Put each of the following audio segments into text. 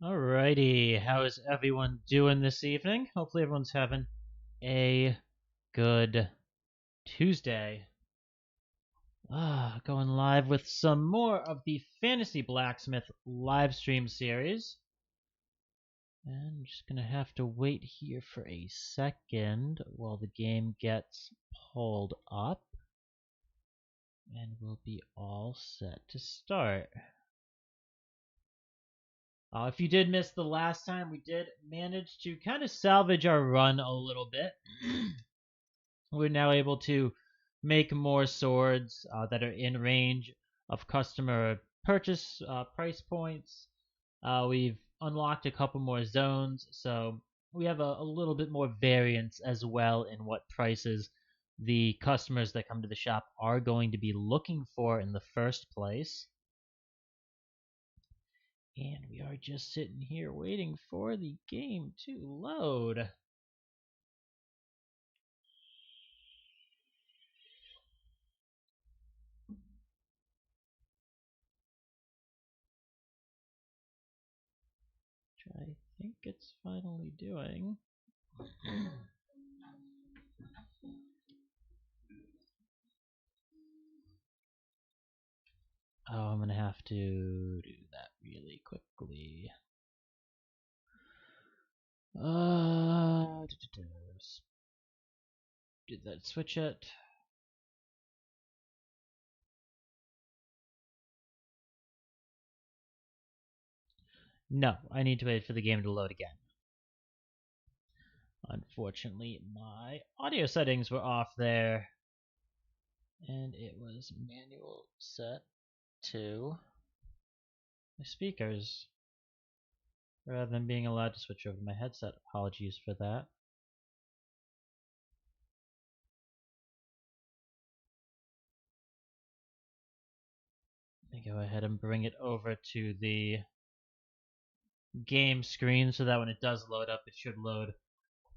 Alrighty, how is everyone doing this evening? Hopefully everyone's having a good Tuesday. Going live with some more of the Fantasy Blacksmith live stream series. And I'm just gonna have to wait here for a second while the game gets pulled up. And we'll be all set to start. If you did miss the last time, we did manage to kind of salvage our run a little bit. We're now able to make more swords that are in range of customer purchase price points. We've unlocked a couple more zones, so we have a little bit more variance as well in what prices the customers that come to the shop are going to be looking for in the first place. And we are just sitting here waiting for the game to load. Which I think it's finally doing. Oh, I'm gonna have to do that really quickly. Did that switch it? No, I need to wait for the game to load again. Unfortunately, my audio settings were off there, and it was manual set to my speakers rather than being allowed to switch over to my headset. Apologies for that. Let me go ahead and bring it over to the game screen so that when it does load up, it should load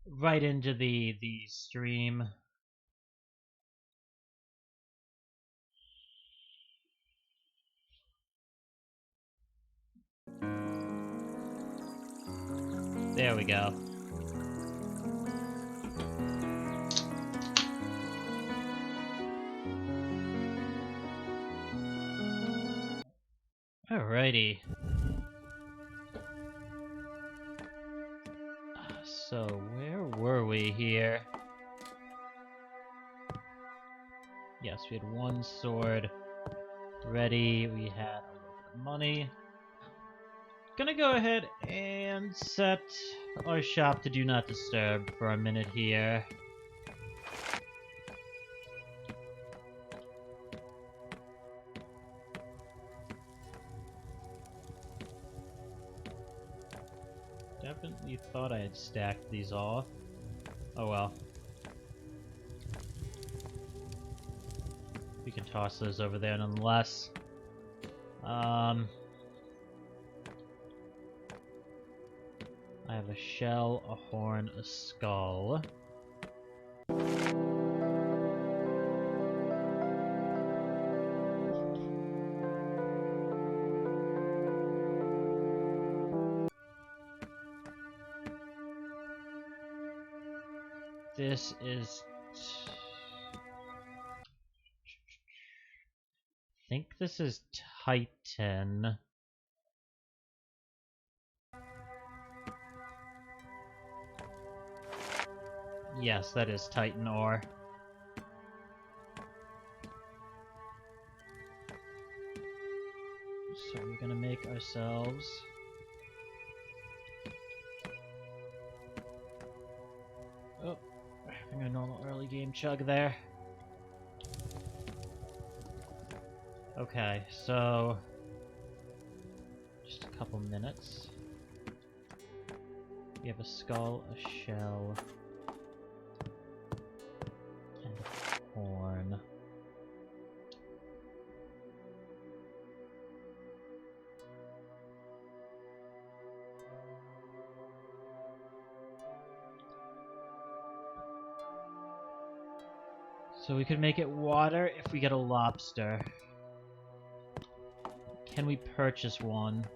right into the stream. There we go. Alrighty. So, where were we here? Yes, we had one sword ready. We had a little bit of money. Gonna go ahead and set our shop to do not disturb for a minute here. Definitely thought I had stacked these off. Oh well. We can toss those over there nonetheless. I have a shell, a horn, a skull. This is... I think this is Titan. Yes, that is Titan ore. So we're gonna make ourselves... Oh, having a normal early game chug there. Okay, so... just a couple minutes. We have a skull, a shell, and a horn. So we could make it water if we get a lobster. Can we purchase one?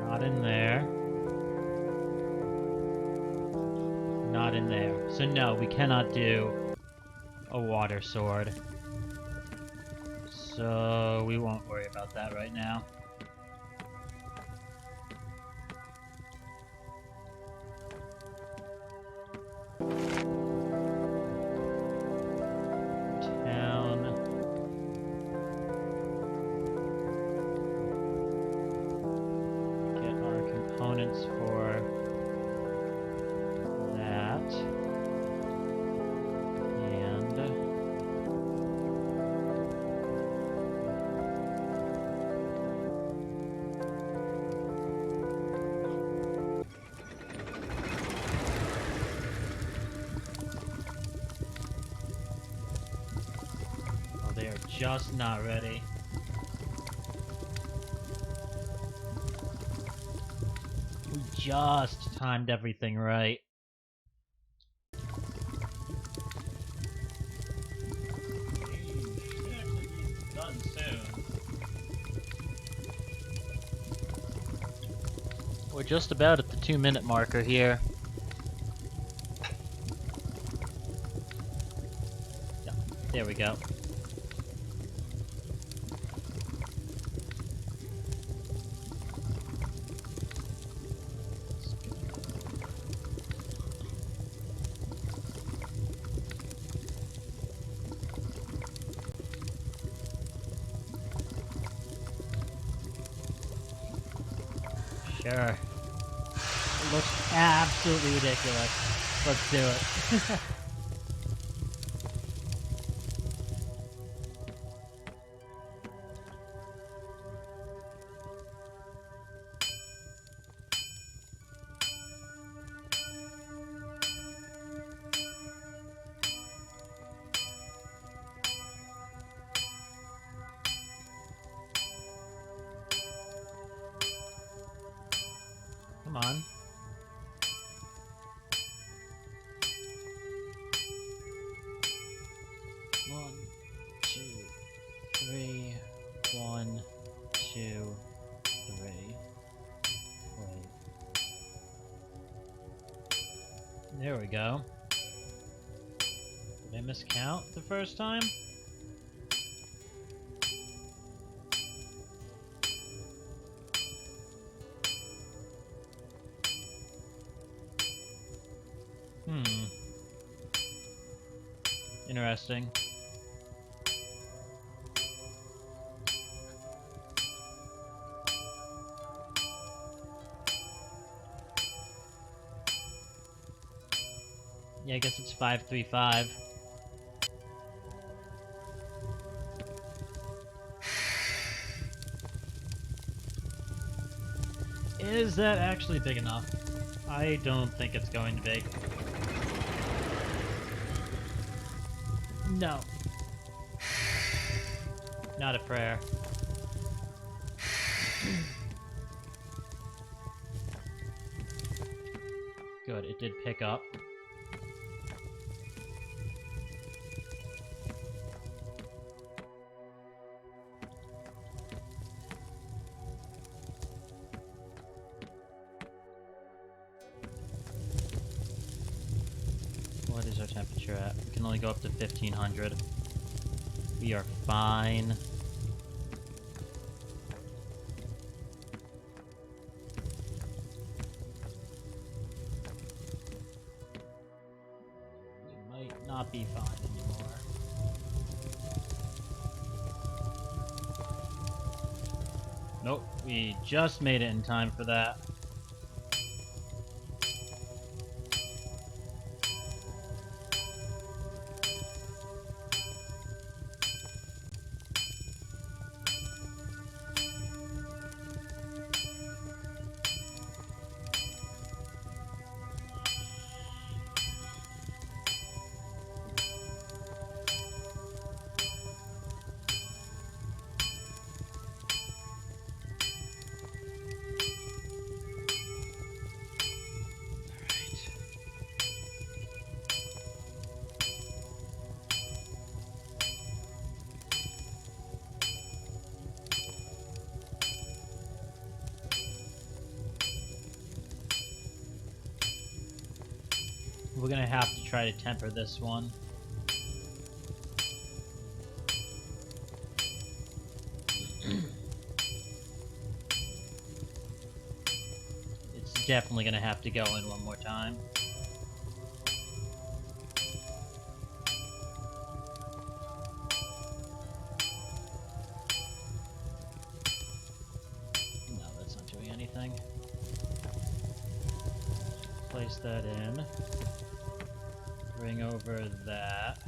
Not in there. Not in there. So no, we cannot do a water sword. So we won't worry about that right now. For that, and oh, they are just not ready. Just timed everything right. Done soon. We're just about at the 2-minute marker here. Yeah, there we go. Sure. It looks absolutely ridiculous. Let's do it. Come on. One, two, three. 1, 2, 3. Wait. There we go. Did I miscount the first time? Interesting. Yeah, I guess it's 535. Is that actually big enough? I don't think it's going to be. No. Not a prayer. Good, it did pick up. What is our temperature at? We can only go up to 1500. We are fine. We might not be fine anymore. Nope, we just made it in time for that. We're gonna have to try to temper this one. It's definitely gonna have to go in one more time. No, that's not doing anything. Place that in. Bring over that.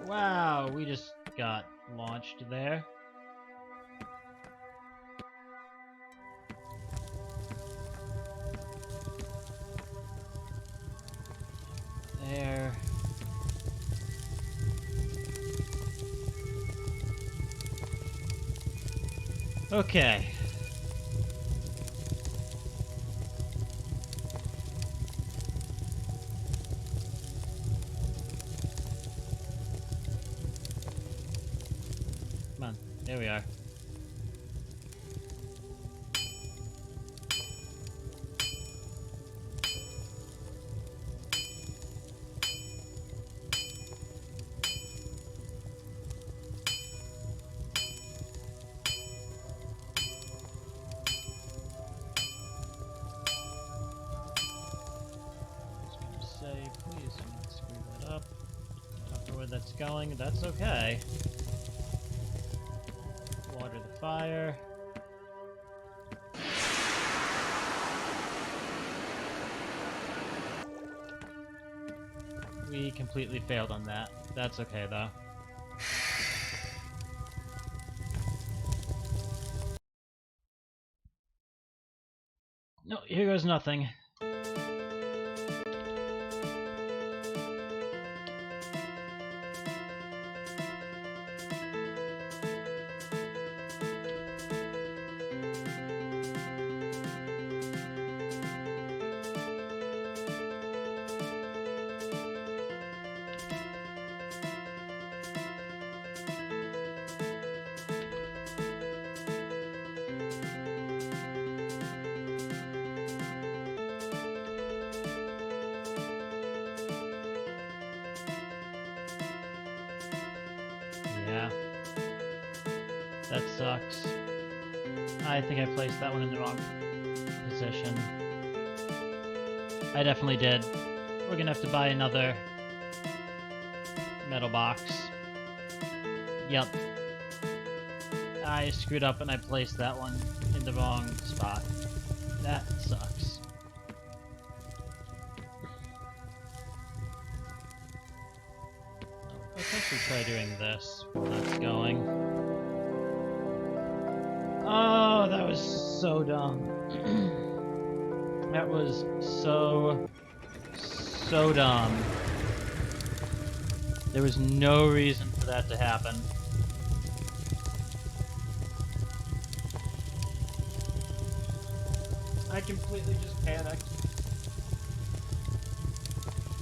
Wow, we just got launched there. There. Okay. Come on, there we are. Please do not screw that up. I don't know where that's going. That's okay. Water the fire. We completely failed on that. That's okay though. No, here goes nothing. Yeah. That sucks. I think I placed that one in the wrong position. I definitely did. We're gonna have to buy another metal box. Yep. I screwed up and I placed that one in the wrong spot. That sucks. Let's actually try doing this while that's going. Oh, that was so dumb. That was so dumb. There was no reason for that to happen. I completely just panicked.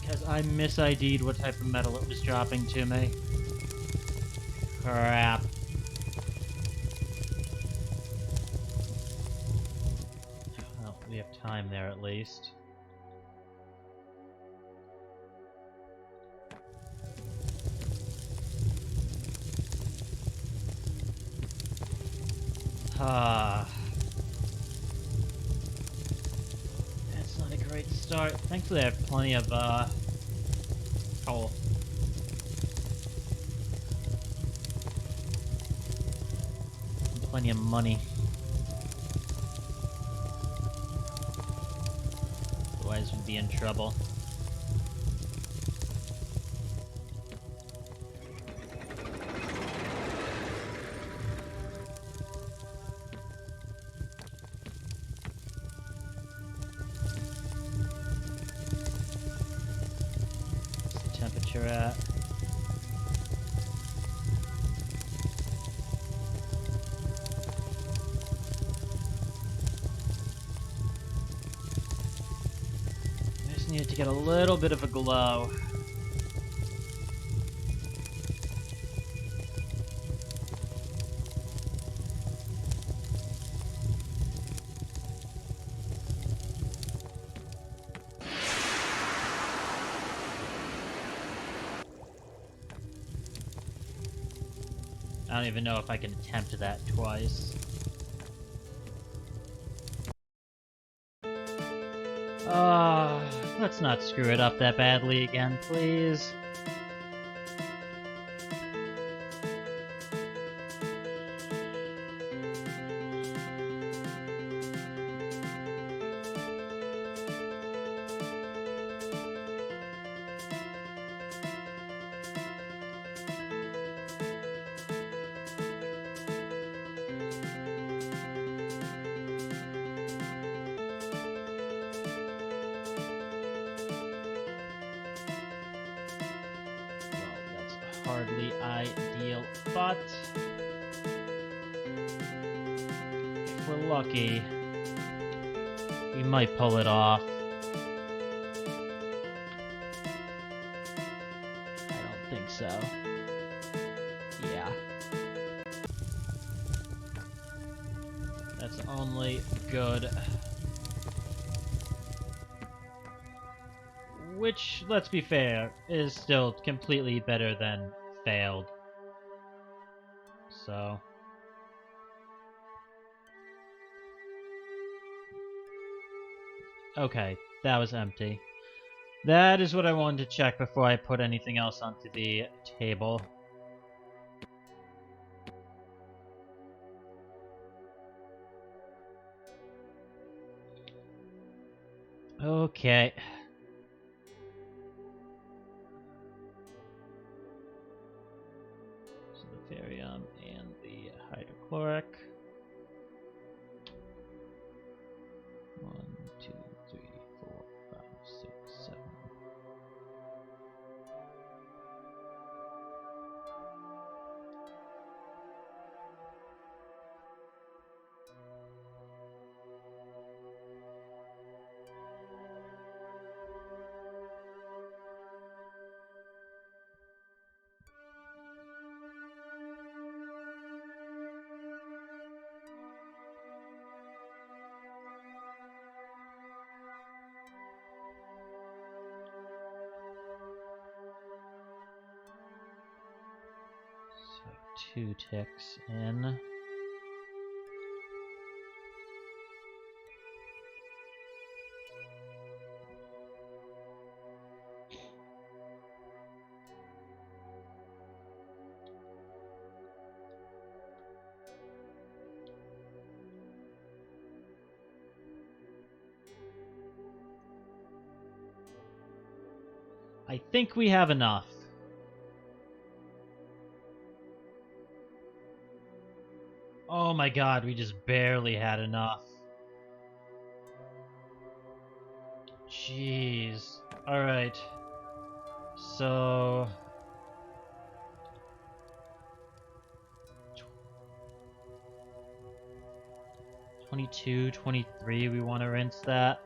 Because I mis-ID'd what type of metal it was dropping to me. Crap. Well, we have time there at least. Ah. That's not a great start. Thankfully I have plenty of, coal. And plenty of money. Otherwise we'd be in trouble. Temperature at. I just needed to get a little bit of a glow. I don't even know if I can attempt that twice. Let's not screw it up that badly again, please. Hardly ideal, but if we're lucky, we might pull it off. I don't think so. Yeah. That's only good. Which, let's be fair, is still completely better than failed. So. Okay, that was empty. That is what I wanted to check before I put anything else onto the table. Okay. So the barium and the hydrochloric. 1, 2, 3, 4, 5, 6, 7. 2 ticks in. I think we have enough. Oh my god, we just barely had enough. Jeez. Alright. So... 22, 23, we want to rinse that.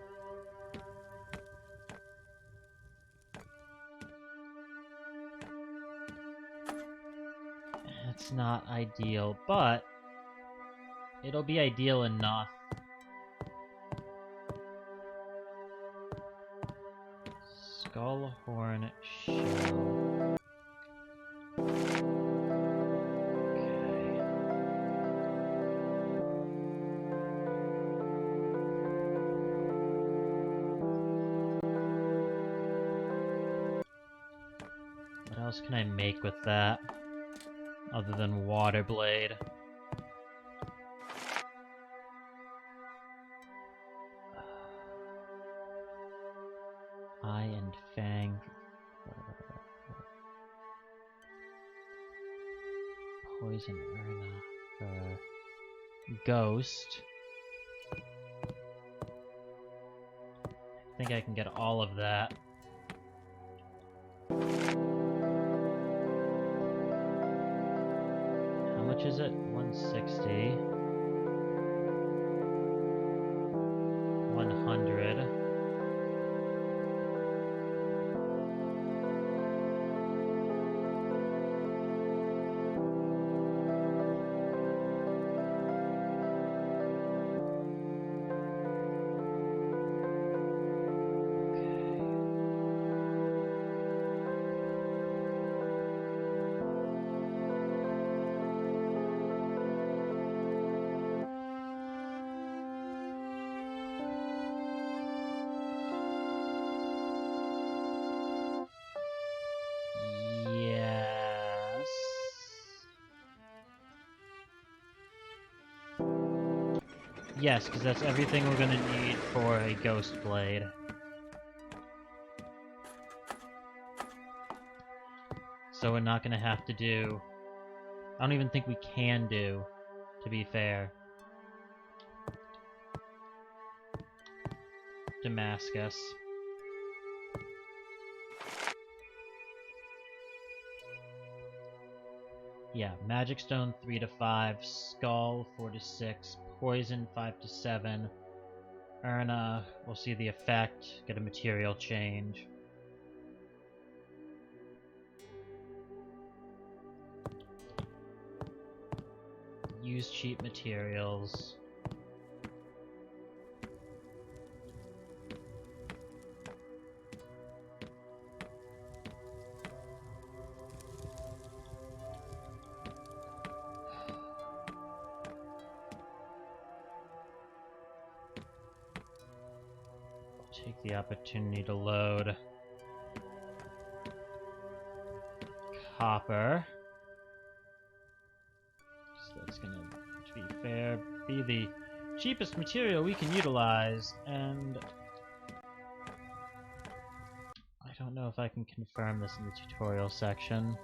It's not ideal, but it'll be ideal enough. Skullhorn shell. Okay. What else can I make with that? Other than water blade. Eye and fang. Poison urna for ghost. I think I can get all of that. How much is it? 160. 100. Yes. Yes, because that's everything we're gonna need for a ghost blade. So we're not gonna have to do... I don't even think we can do, to be fair. Damascus. Yeah, Magic Stone 3 to 5, Skull 4 to 6, Poison 5 to 7, Urna, we'll see the effect, get a material change. Use cheap materials. Take the opportunity to load copper. So that's gonna, to be fair, be the cheapest material we can utilize, and I don't know if I can confirm this in the tutorial section.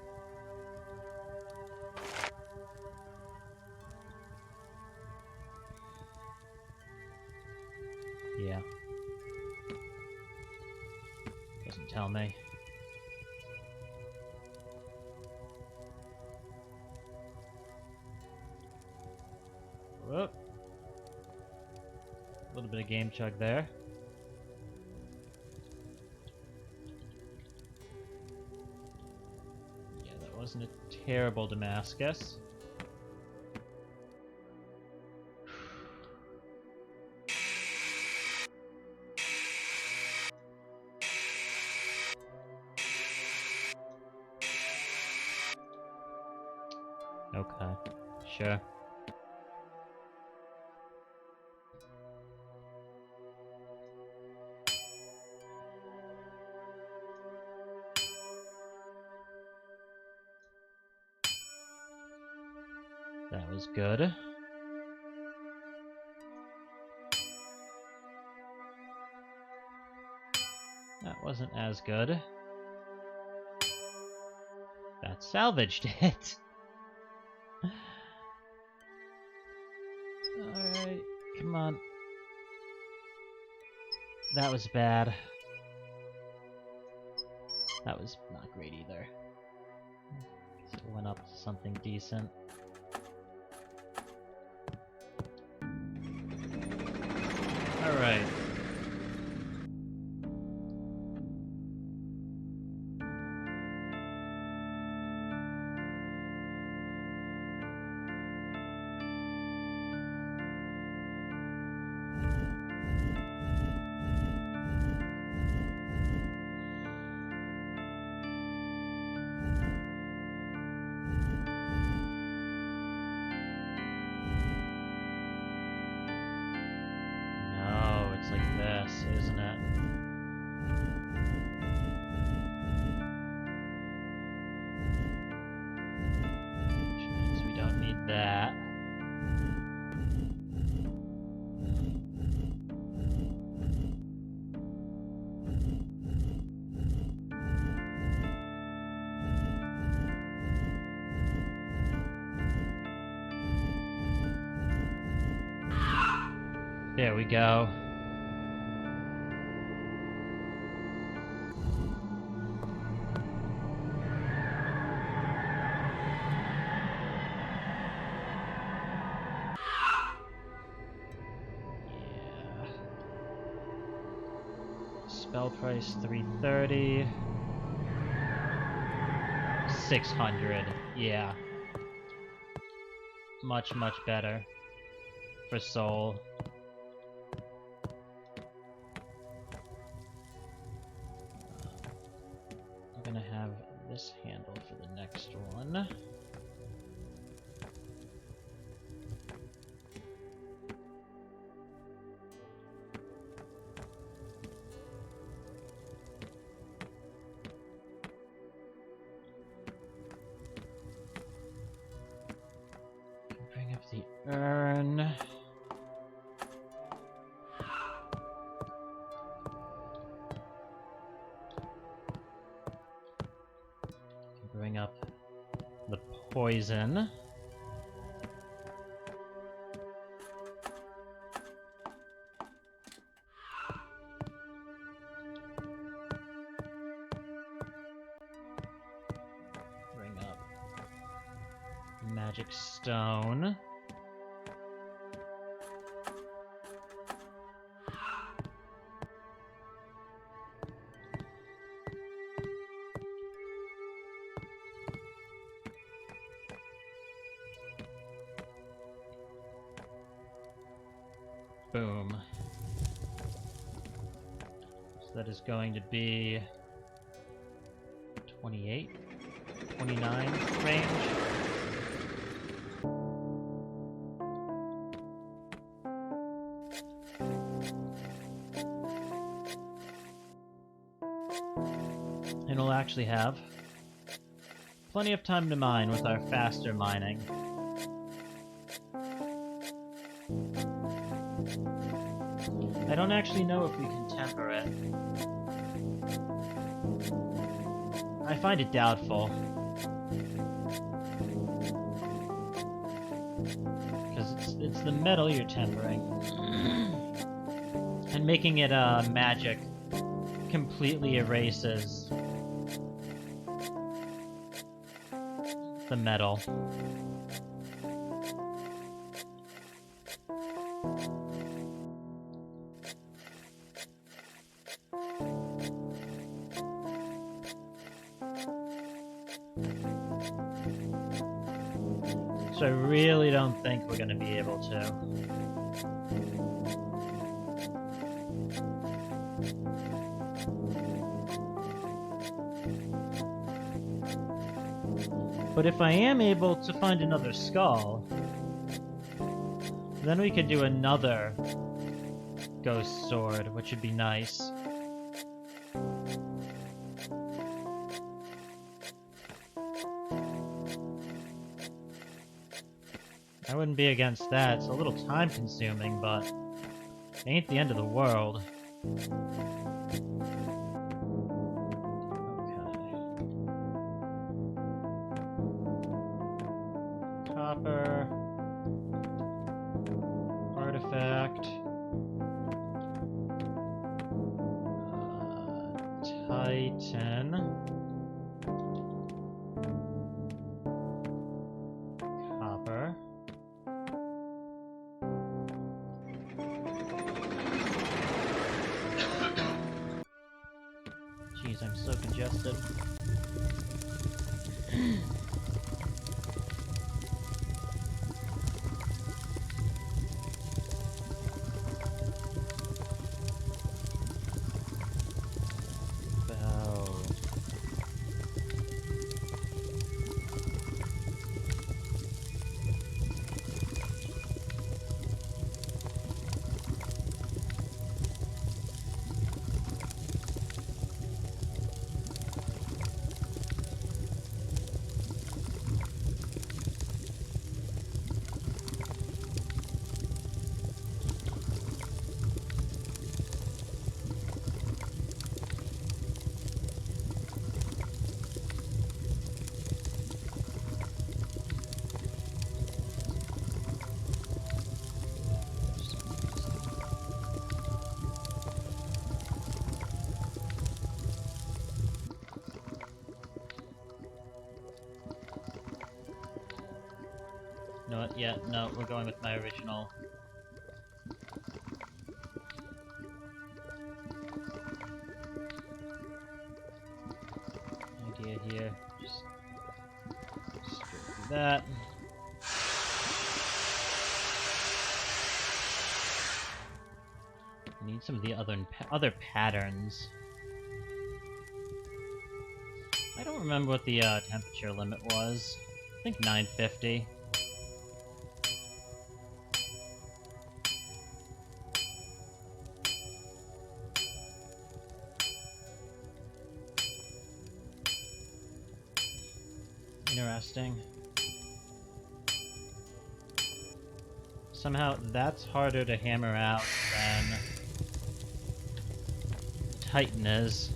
Yeah. Doesn't tell me. Whoop. A little bit of game chug there. Yeah, that wasn't a terrible Damascus. Okay. Sure. That was good. That wasn't as good. That salvaged it. Alright, come on. That was bad. That was not great either. It went up to something decent. Alright. No, it's like this, isn't it? Which means we don't need that. There we go. Yeah. Spell price 330. 600. Yeah. Much, much better. For soul. I'm gonna have this handle for the next one. Bring up the urn. Bring up the poison. Bring up magic stone. Boom. So that is going to be 28, 29 range. And we'll actually have plenty of time to mine with our faster mining. I don't actually know if we can temper it. I find it doubtful. Because it's the metal you're tempering. And making it magic completely erases the metal. So I really don't think we're going to be able to. But if I am able to find another skull, then we could do another ghost sword, which would be nice. I wouldn't be against that. It's a little time consuming, but it ain't the end of the world. Okay. Copper. Artifact. Titan. Copper. Jeez, I'm so congested. Not yet. No, we're going with my original. Idea here. Just straight through that. I need some of the other patterns. I don't remember what the temperature limit was. I think 950. Interesting. Somehow that's harder to hammer out than Titan is.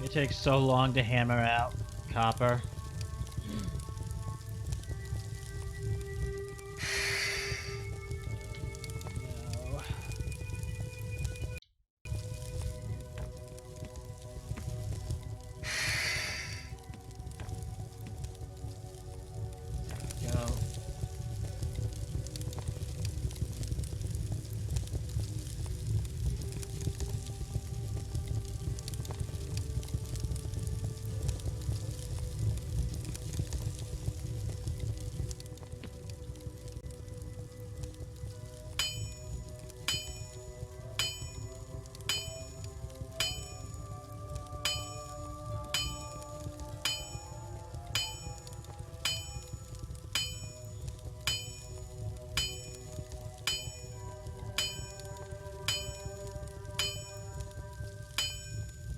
It takes so long to hammer out copper. No. Go.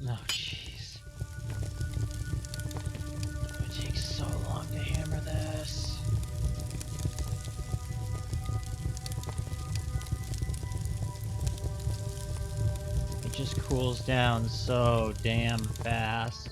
Oh, jeez. It takes so long to hammer this. It just cools down so damn fast.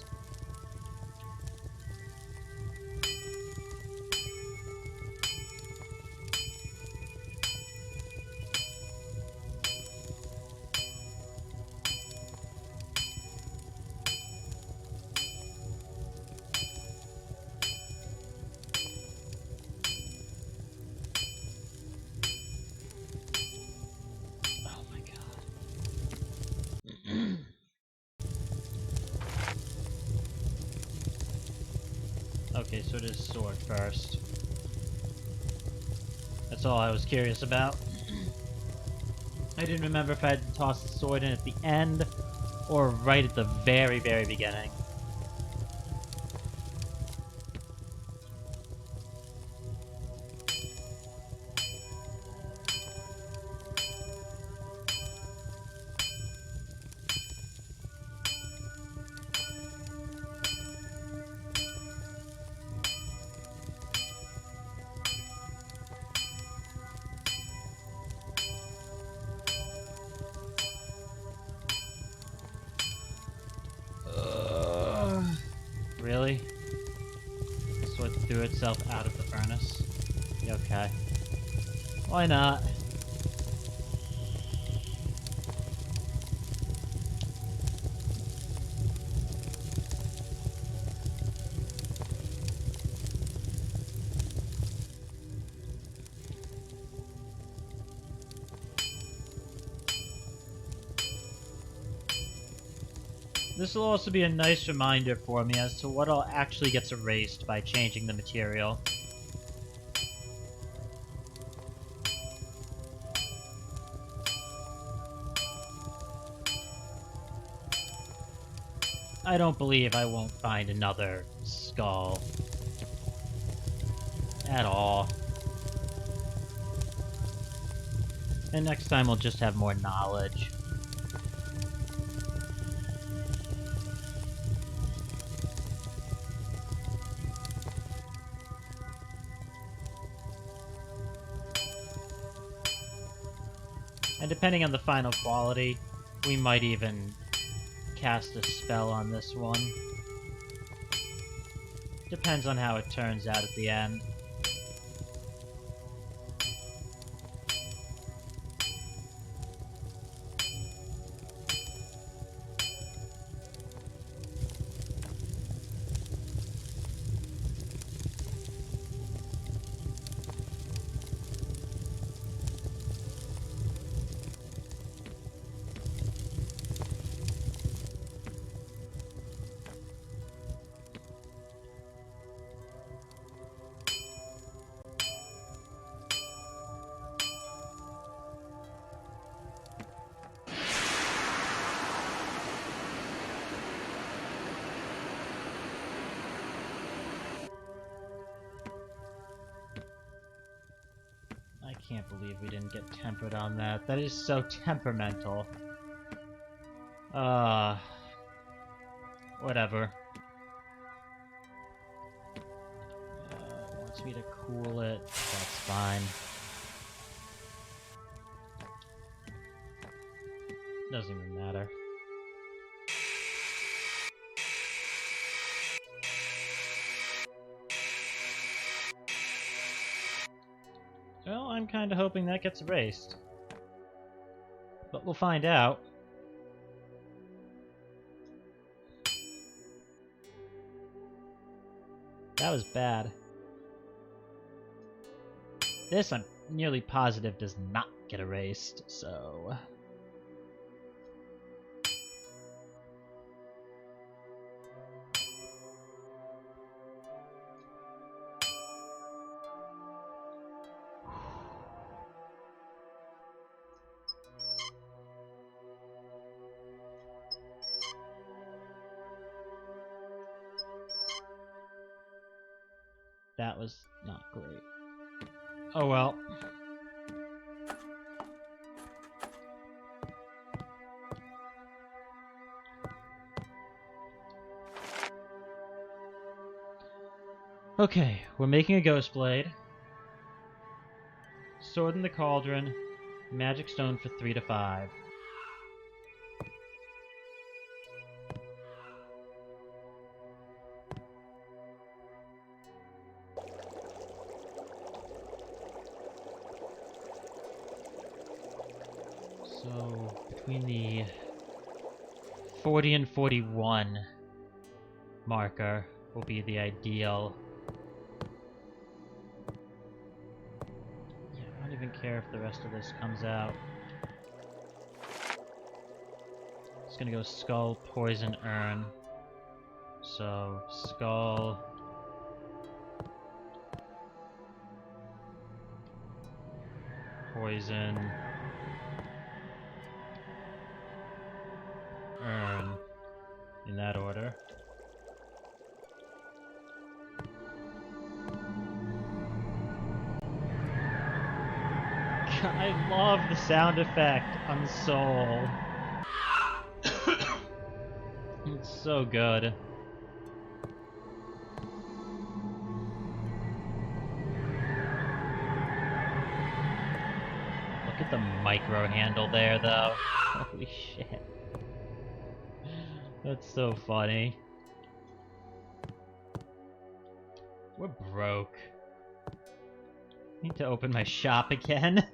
Okay, so it is sword first. That's all I was curious about. I didn't remember if I had to toss the sword in at the end or right at the very, very beginning. Really? The sword threw itself out of the furnace? Okay. Why not? This will also be a nice reminder for me as to what all actually gets erased by changing the material. I don't believe I won't find another skull. At all. And next time we'll just have more knowledge. And depending on the final quality, we might even cast a spell on this one. Depends on how it turns out at the end. I can't believe we didn't get tempered on that. That is so temperamental. Whatever. It wants me to cool it. That's fine. Doesn't even matter. Well, I'm kind of hoping that gets erased. But we'll find out. That was bad. This, I'm nearly positive, does not get erased, so... That was not great. Oh well. Okay, we're making a ghost blade. Sword in the cauldron. Magic stone for 3 to 5. So, between the 40 and 41 marker will be the ideal. Yeah, I don't even care if the rest of this comes out. It's gonna go skull, poison, urn. So, skull, poison, earn, in that order. I love the sound effect on Soul. It's so good. Look at the micro handle there, though. Holy shit. That's so funny. We're broke. Need to open my shop again.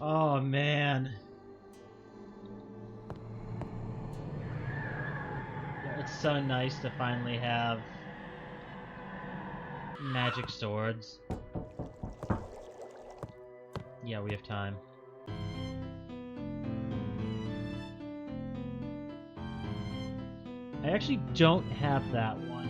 Oh, man. Yeah, it's so nice to finally have magic swords. Yeah, we have time. I actually don't have that one.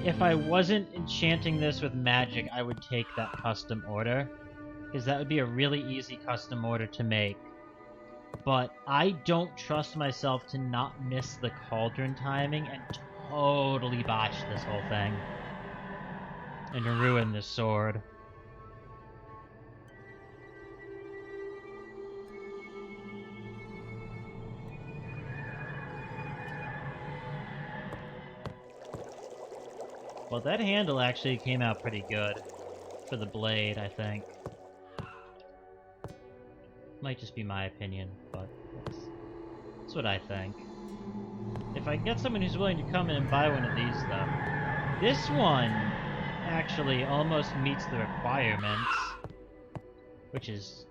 If I wasn't enchanting this with magic, I would take that custom order, because that would be a really easy custom order to make. But I don't trust myself to not miss the cauldron timing and totally botch this whole thing. And ruin this sword. Well, that handle actually came out pretty good for the blade, I think. Might just be my opinion, but that's what I think. If I get someone who's willing to come in and buy one of these, though, this one actually almost meets the requirements, which is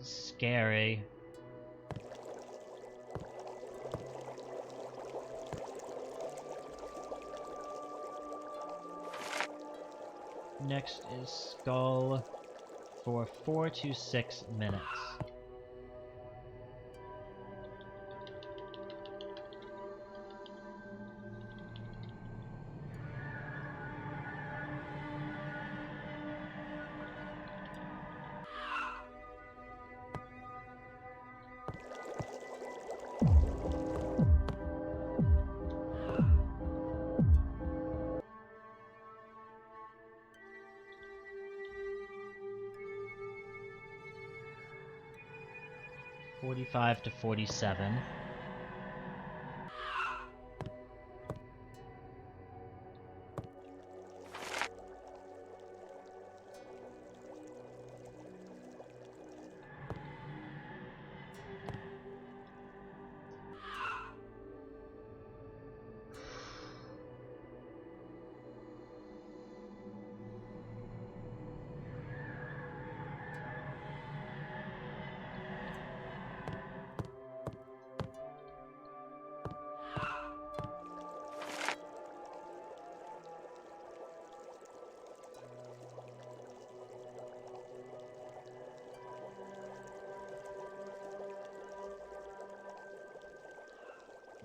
scary. Next is Skull for 4 to 6 minutes. $45 to $47.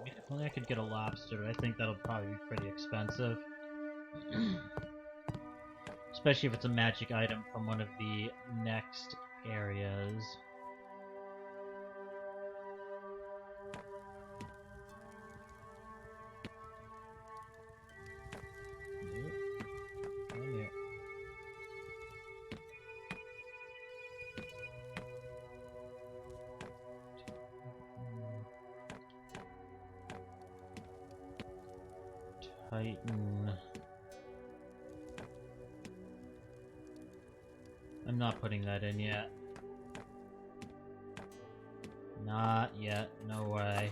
If only I could get a lobster, but I think that'll probably be pretty expensive. Especially if it's a magic item from one of the next areas. Nope. Come here. Titan. I'm not putting that in yet. Not yet, no way.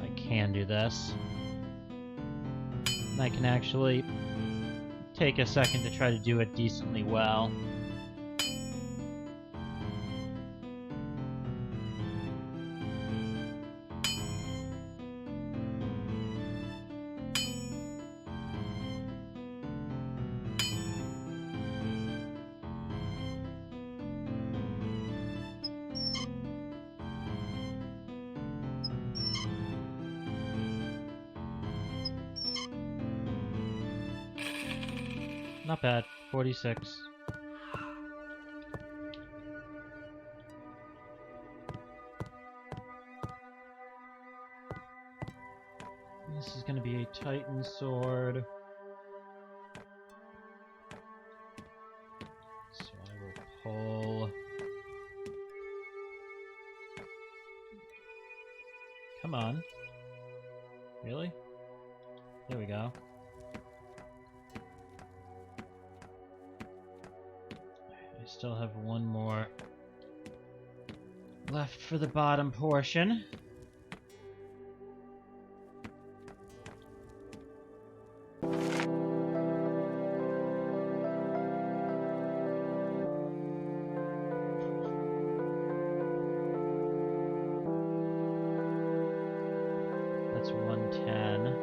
I can do this. I can actually take a second to try to do it decently well. Not bad. 46. This is going to be a Titan Sword. So I will pull... Come on. Really? There we go. I still have one more left for the bottom portion. That's 110.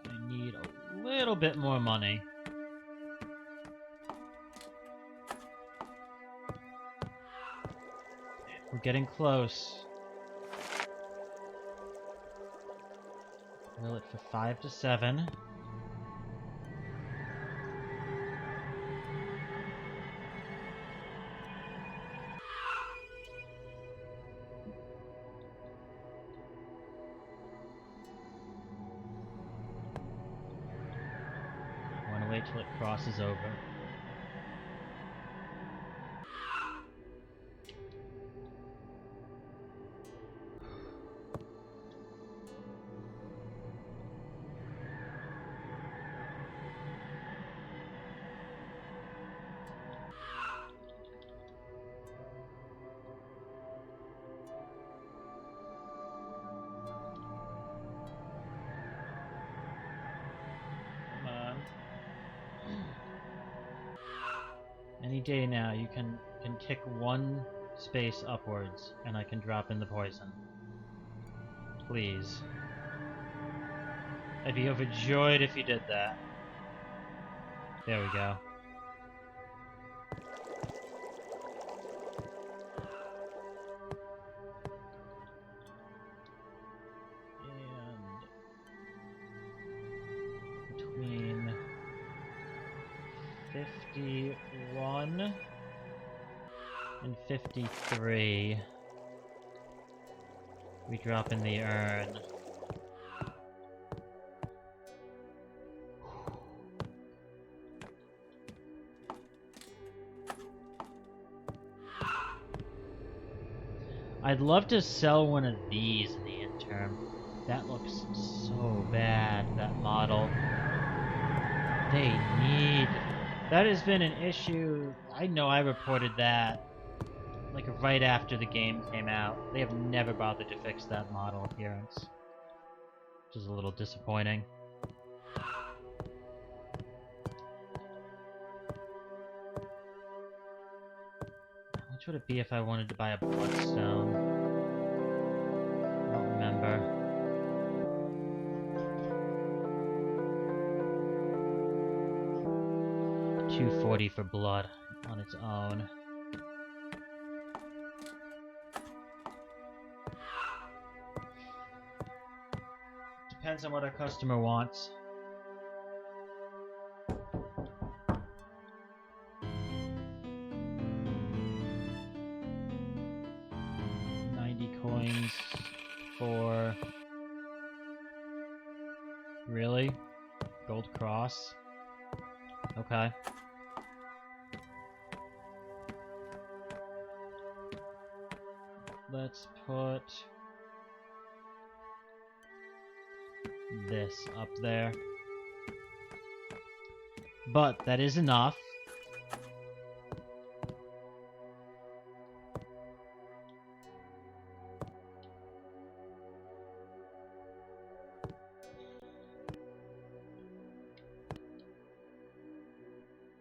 I need a little bit more money. We're getting close. Will it for 5 to 7. I want to wait till it crosses over. Any day now, you can tick one space upwards, and I can drop in the poison. Please. I'd be overjoyed if you did that. There we go. And between 51 and 53, we drop in the urn. I'd love to sell one of these in the interim. That looks so bad, that model. They need... That has been an issue. I know I reported that like right after the game came out. They have never bothered to fix that model appearance, which is a little disappointing. How much would it be if I wanted to buy a bloodstone? I don't remember. $240 for blood on its own. Depends on what our customer wants. $90 for... Really? Gold cross? Okay. Let's put this up there. But that is enough.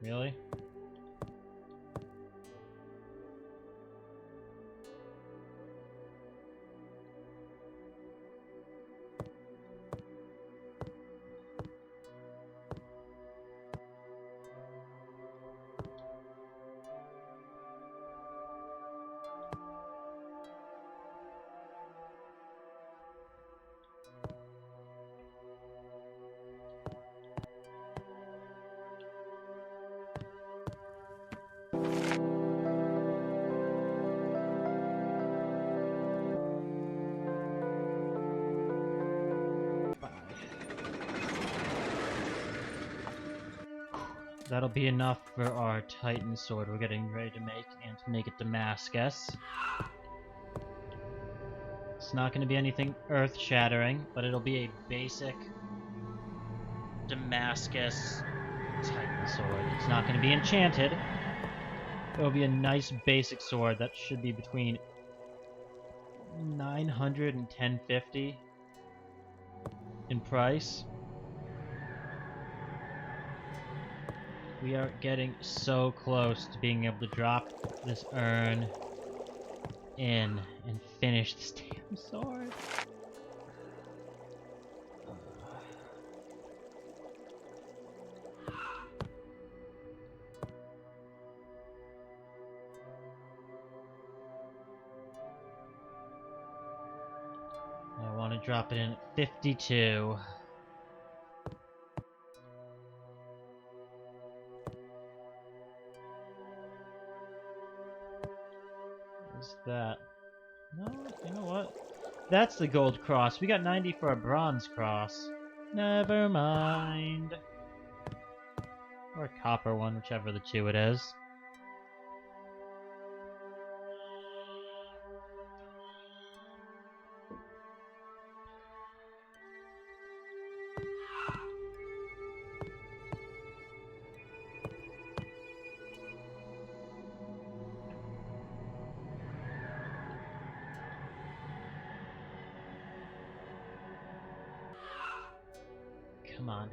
Really? That'll be enough for our Titan Sword we're getting ready to make, and to make it Damascus. It's not going to be anything earth-shattering, but it'll be a basic Damascus Titan Sword. It's not going to be enchanted. It'll be a nice basic sword that should be between 900 and 1050 in price. We are getting so close to being able to drop this urn in and finish this damn sword. I want to drop it in at 52. What's that? No, you know what? That's the gold cross. We got 90 for a bronze cross. Never mind. Or a copper one, whichever the two it is. Come on.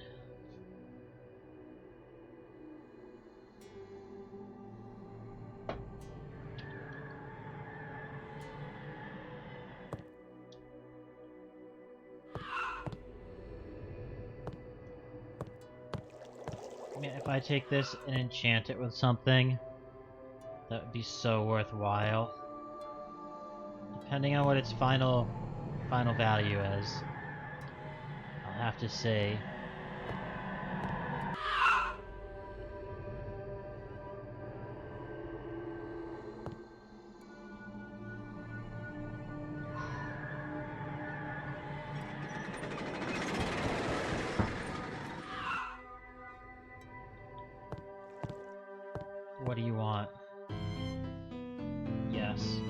Man, if I take this and enchant it with something, that would be so worthwhile. Depending on what its final value is. I'll have to see. What do you want? Yes.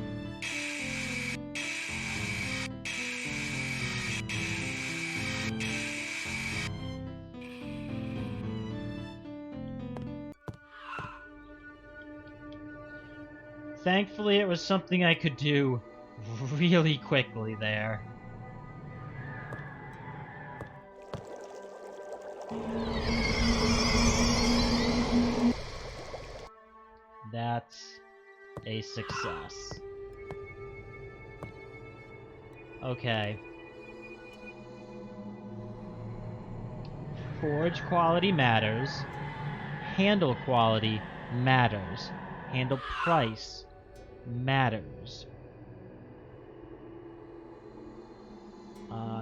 Thankfully, it was something I could do really quickly there. That's a success. Okay. Forge quality matters. Handle quality matters. Handle price matters.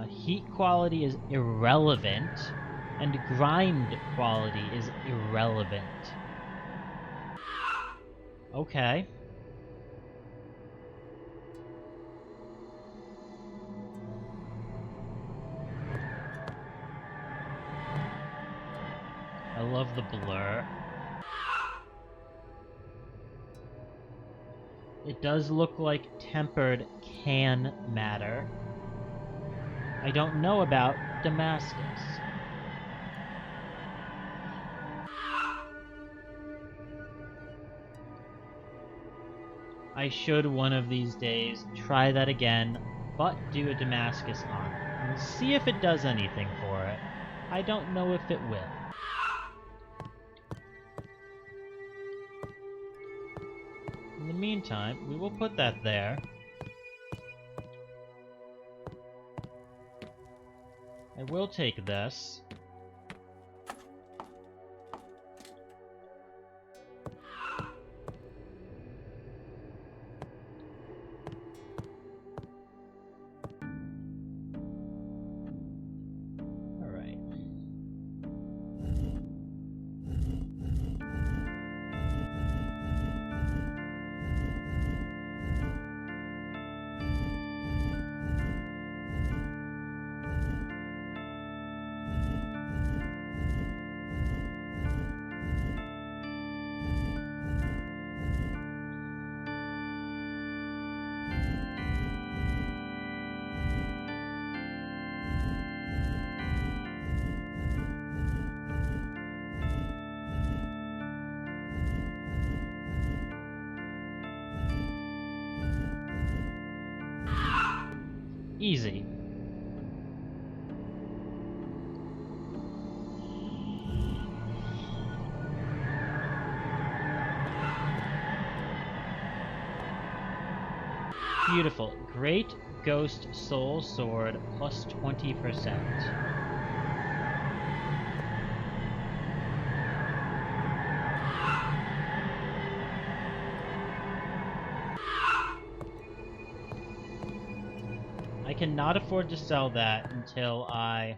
Heat quality is irrelevant, and grind quality is irrelevant. Okay. I love the blur. It does look like tempered can matter. I don't know about Damascus. I should one of these days try that again, but do a Damascus on it, and see if it does anything for it. I don't know if it will. In the meantime, we will put that there. I will take this. Alright. Easy. Beautiful. Great Ghost Soul Sword plus 20%. I cannot afford to sell that until I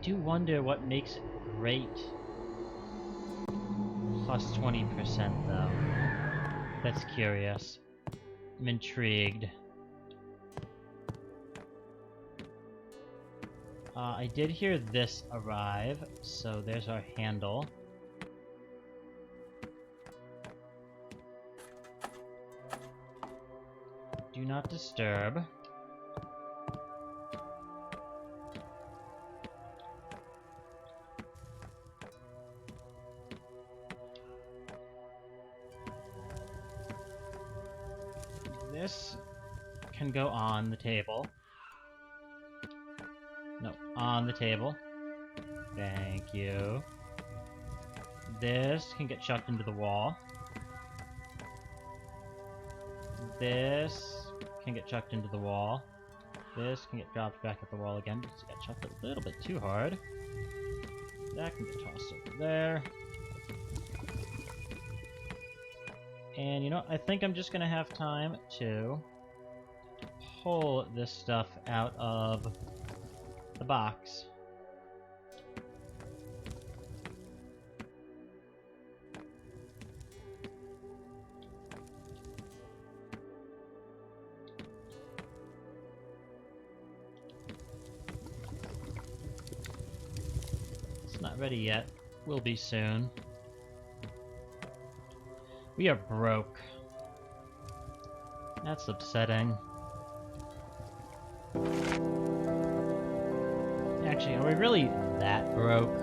do wonder what makes it great. Plus 20% though. That's curious. I'm intrigued. I did hear this arrive, so there's our handle. Do not disturb. This can go on the table. No, on the table. Thank you. This can get chucked into the wall. This can get chucked into the wall. This can get dropped back at the wall again because it got chucked a little bit too hard. That can get tossed over there. And you know, I think I'm just gonna have time to pull this stuff out of the box. It's not ready yet. Will be soon. We are broke. That's upsetting. Actually, are we really that broke?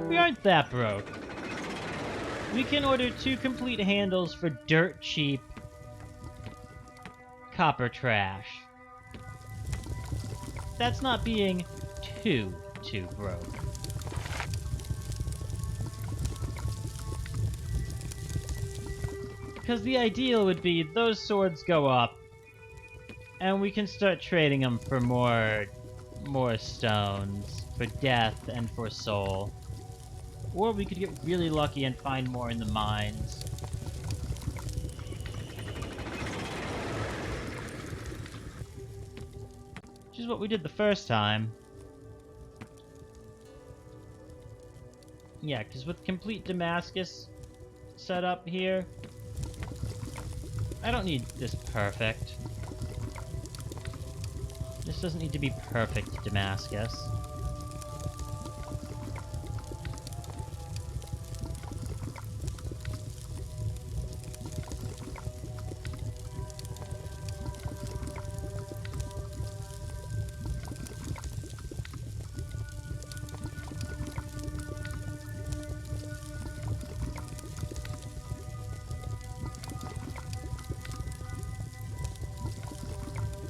We aren't that broke. We can order 2 complete handles for dirt cheap copper trash. That's not being too broke. Because the ideal would be those swords go up, and we can start trading them for more stones, for death and for soul. Or we could get really lucky and find more in the mines. Which is what we did the first time. Yeah, because with complete Damascus set up here, I don't need this perfect. This doesn't need to be perfect Damascus.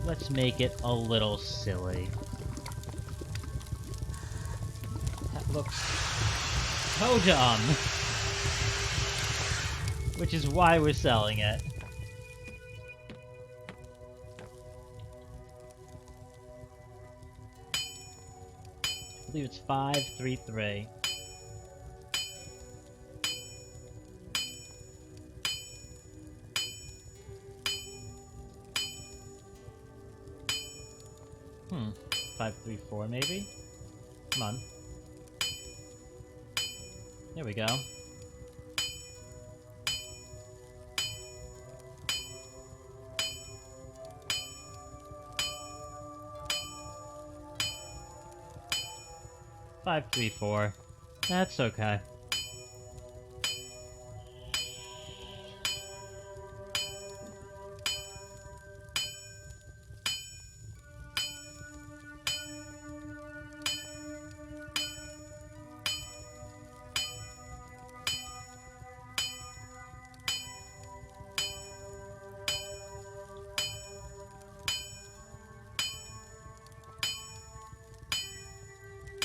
Let's make it a little silly. That looks so dumb. Which is why we're selling it. I believe it's 533. Hmm, 534 maybe? Come on. There we go. 534. That's okay.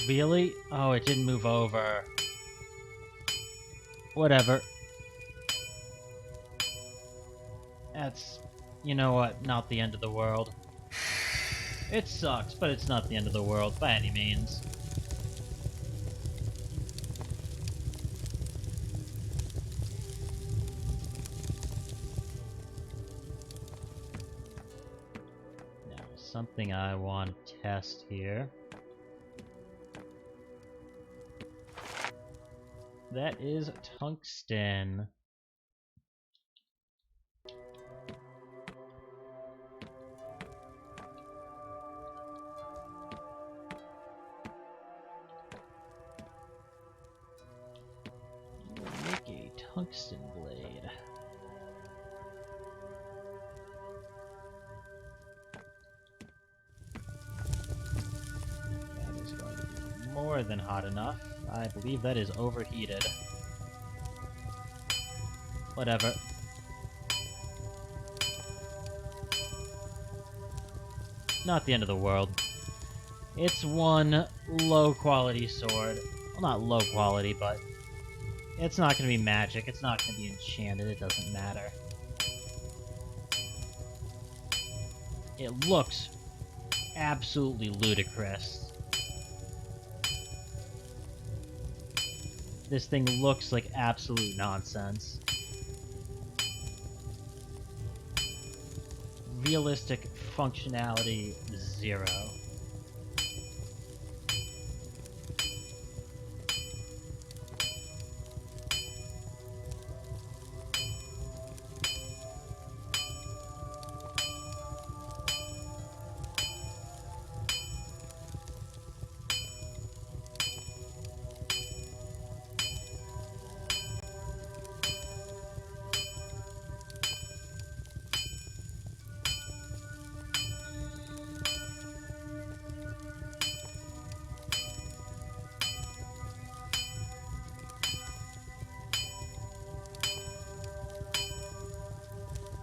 Really? Oh, it didn't move over. Whatever. That's, you know what, not the end of the world. It sucks, but it's not the end of the world by any means. Now, something I want to test here. That is tungsten. Make a tungsten blade. That is going to be more than hot enough. I believe that is overheated. Whatever. Not the end of the world. It's one low-quality sword. Well, not low quality, but it's not going to be magic. It's not going to be enchanted. It doesn't matter. It looks absolutely ludicrous. This thing looks like absolute nonsense. Realistic functionality, 0.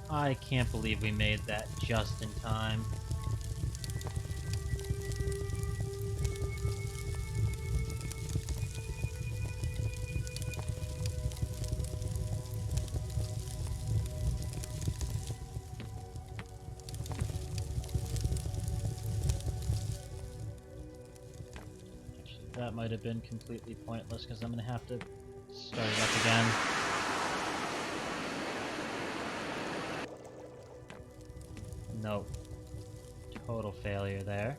I can't believe we made that just in time. Actually, that might have been completely pointless because I'm going to have to start it up again. Nope. Total failure there.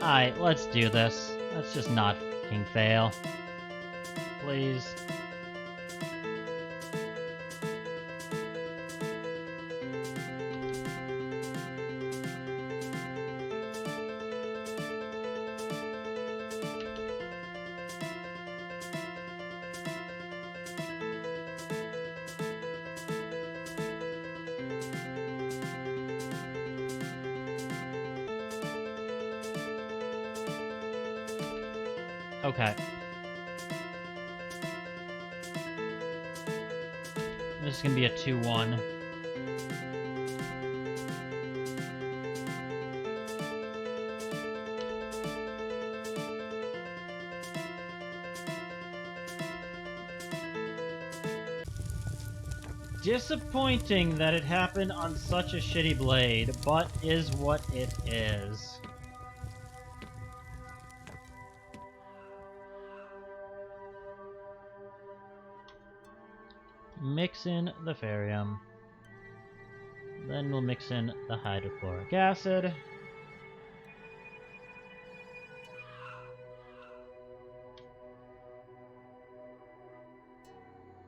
Alright, let's do this. Let's just not fucking fail. Please. Okay. This is gonna be a 2-1. Disappointing that it happened on such a shitty blade, but is what it is. Mix in the ferrium. Then we'll mix in the hydrochloric acid.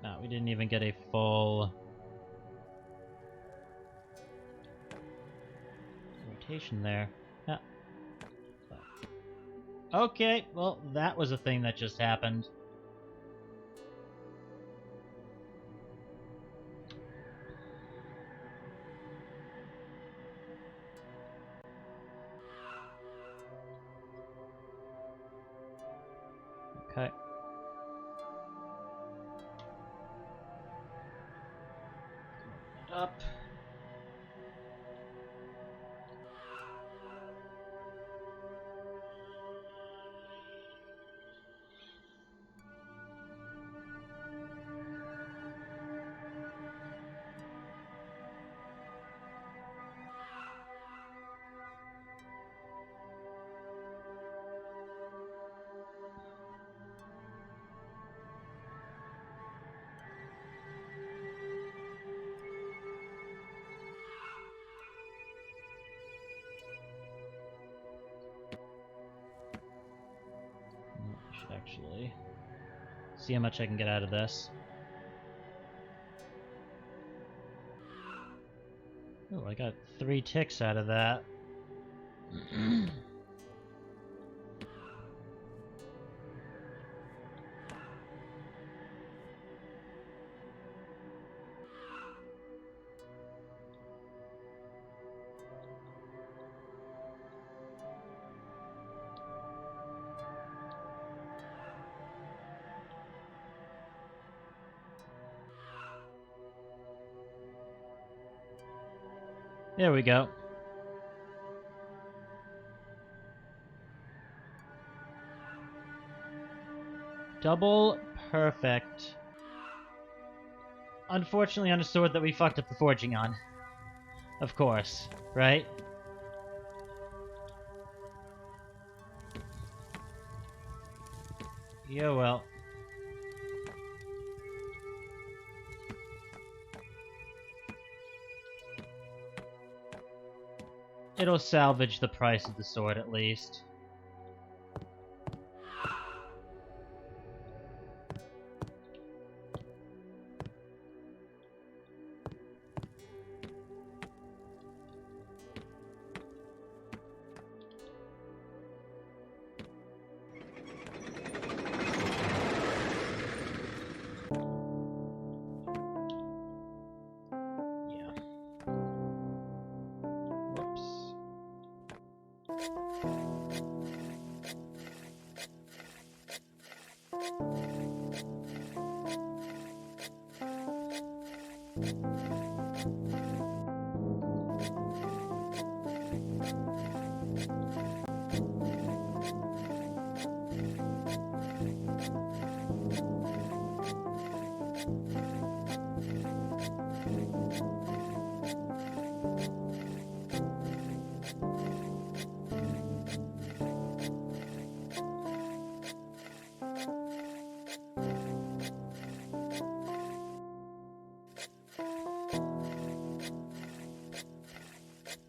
No, we didn't even get a full teleportation there. Yeah. Okay, well, that was a thing that just happened. Okay. Up. I should actually see how much I can get out of this. Oh, I got 3 ticks out of that. There we go. Double perfect. Unfortunately on a sword that we fucked up the forging on. Of course, right? Yeah, well. It'll salvage the price of the sword at least.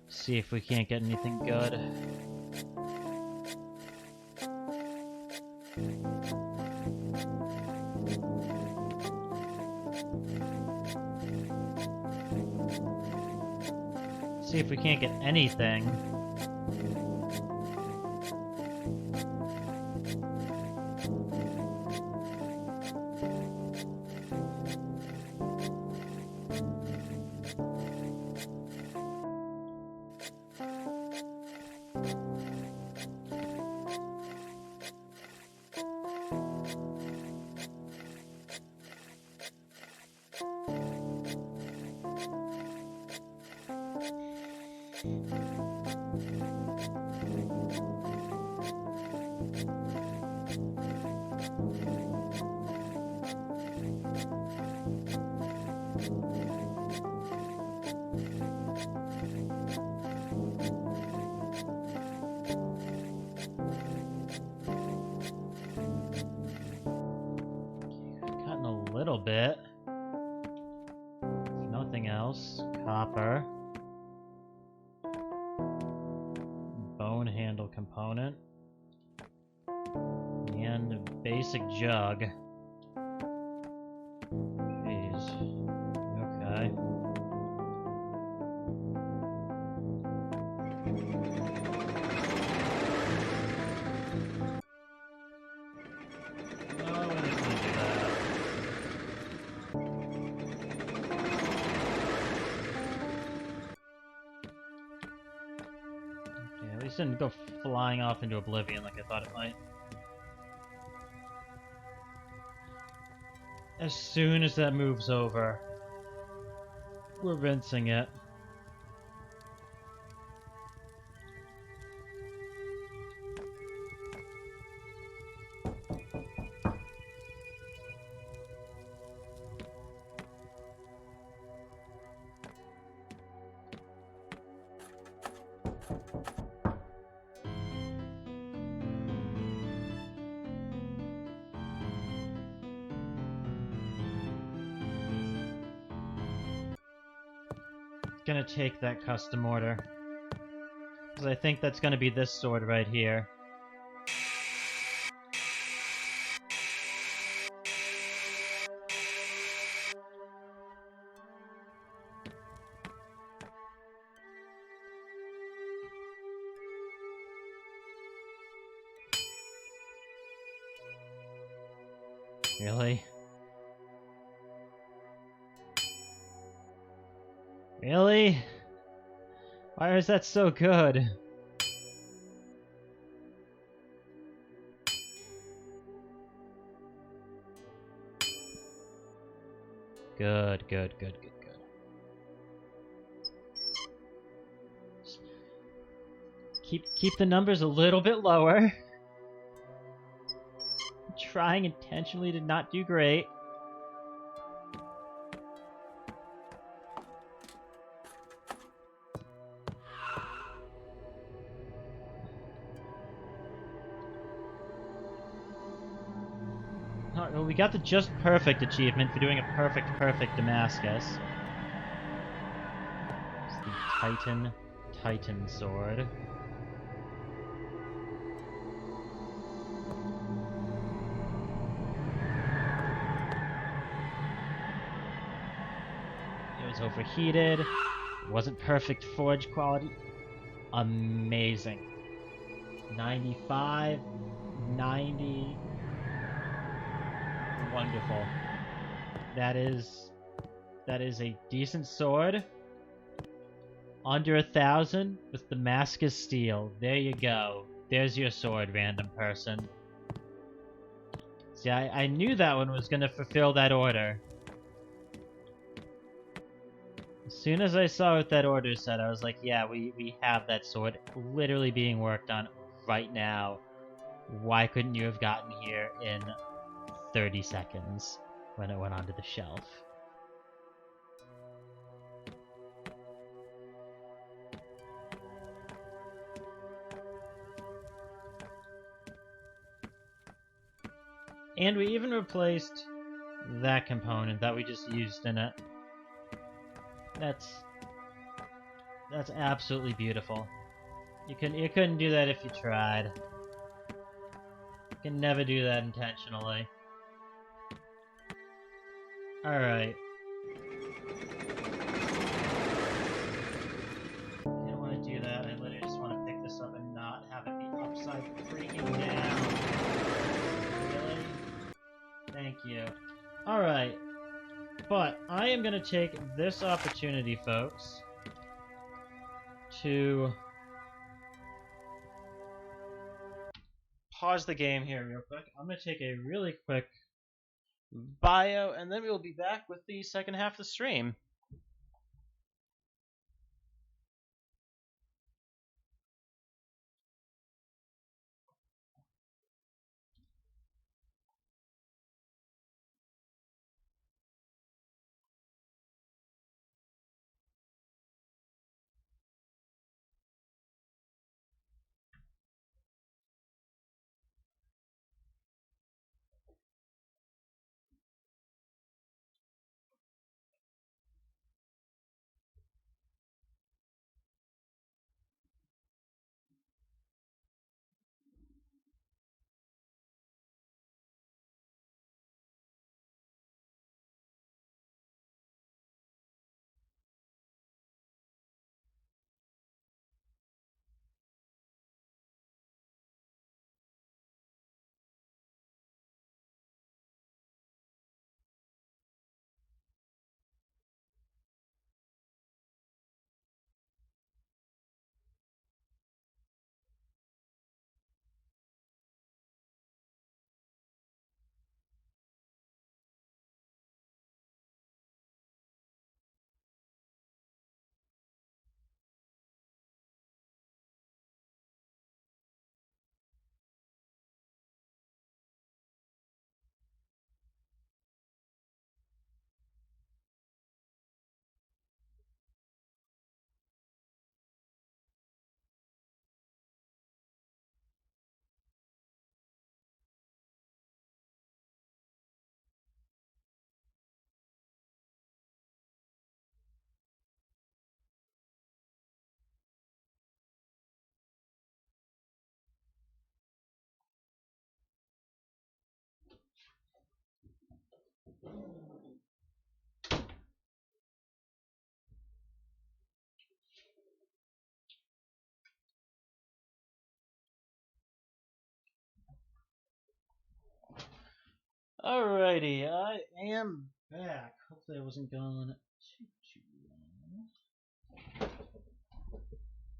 See if we can't get anything good. See if we can't get anything. Gotten a little bit. If nothing else, copper. Bone handle component. And a basic jug. Jeez. Okay. This didn't go flying off into oblivion like I thought it might. As soon as that moves over, we're rinsing it. Gonna take that custom order. Because I think that's gonna be this sword right here. Really? Really? Why is that so good? Good, good, good, good, good. Keep the numbers a little bit lower. I'm trying intentionally to not do great. Alright, well, we got the just perfect achievement for doing a perfect Damascus. It's the Titan Sword. It was overheated. It wasn't perfect forge quality. Amazing. 95, 90. Wonderful. That is a decent sword. Under 1,000 with Damascus steel. There you go. There's your sword, random person. See, I knew that one was gonna fulfill that order. As soon as I saw what that order said, I was like, yeah, we have that sword literally being worked on right now. Why couldn't you have gotten here in 30 seconds when it went onto the shelf? And we even replaced that component that we just used in it. That's absolutely beautiful. You couldn't do that if you tried. You can never do that intentionally. Alright. I don't want to do that. I literally just want to pick this up and not have it be upside freaking down. Really? Thank you. Alright. But I am going to take this opportunity, folks, to pause the game here real quick. I'm going to take a really quick bio, and then we'll be back with the second half of the stream. Alrighty, I am back. Hopefully I wasn't gone too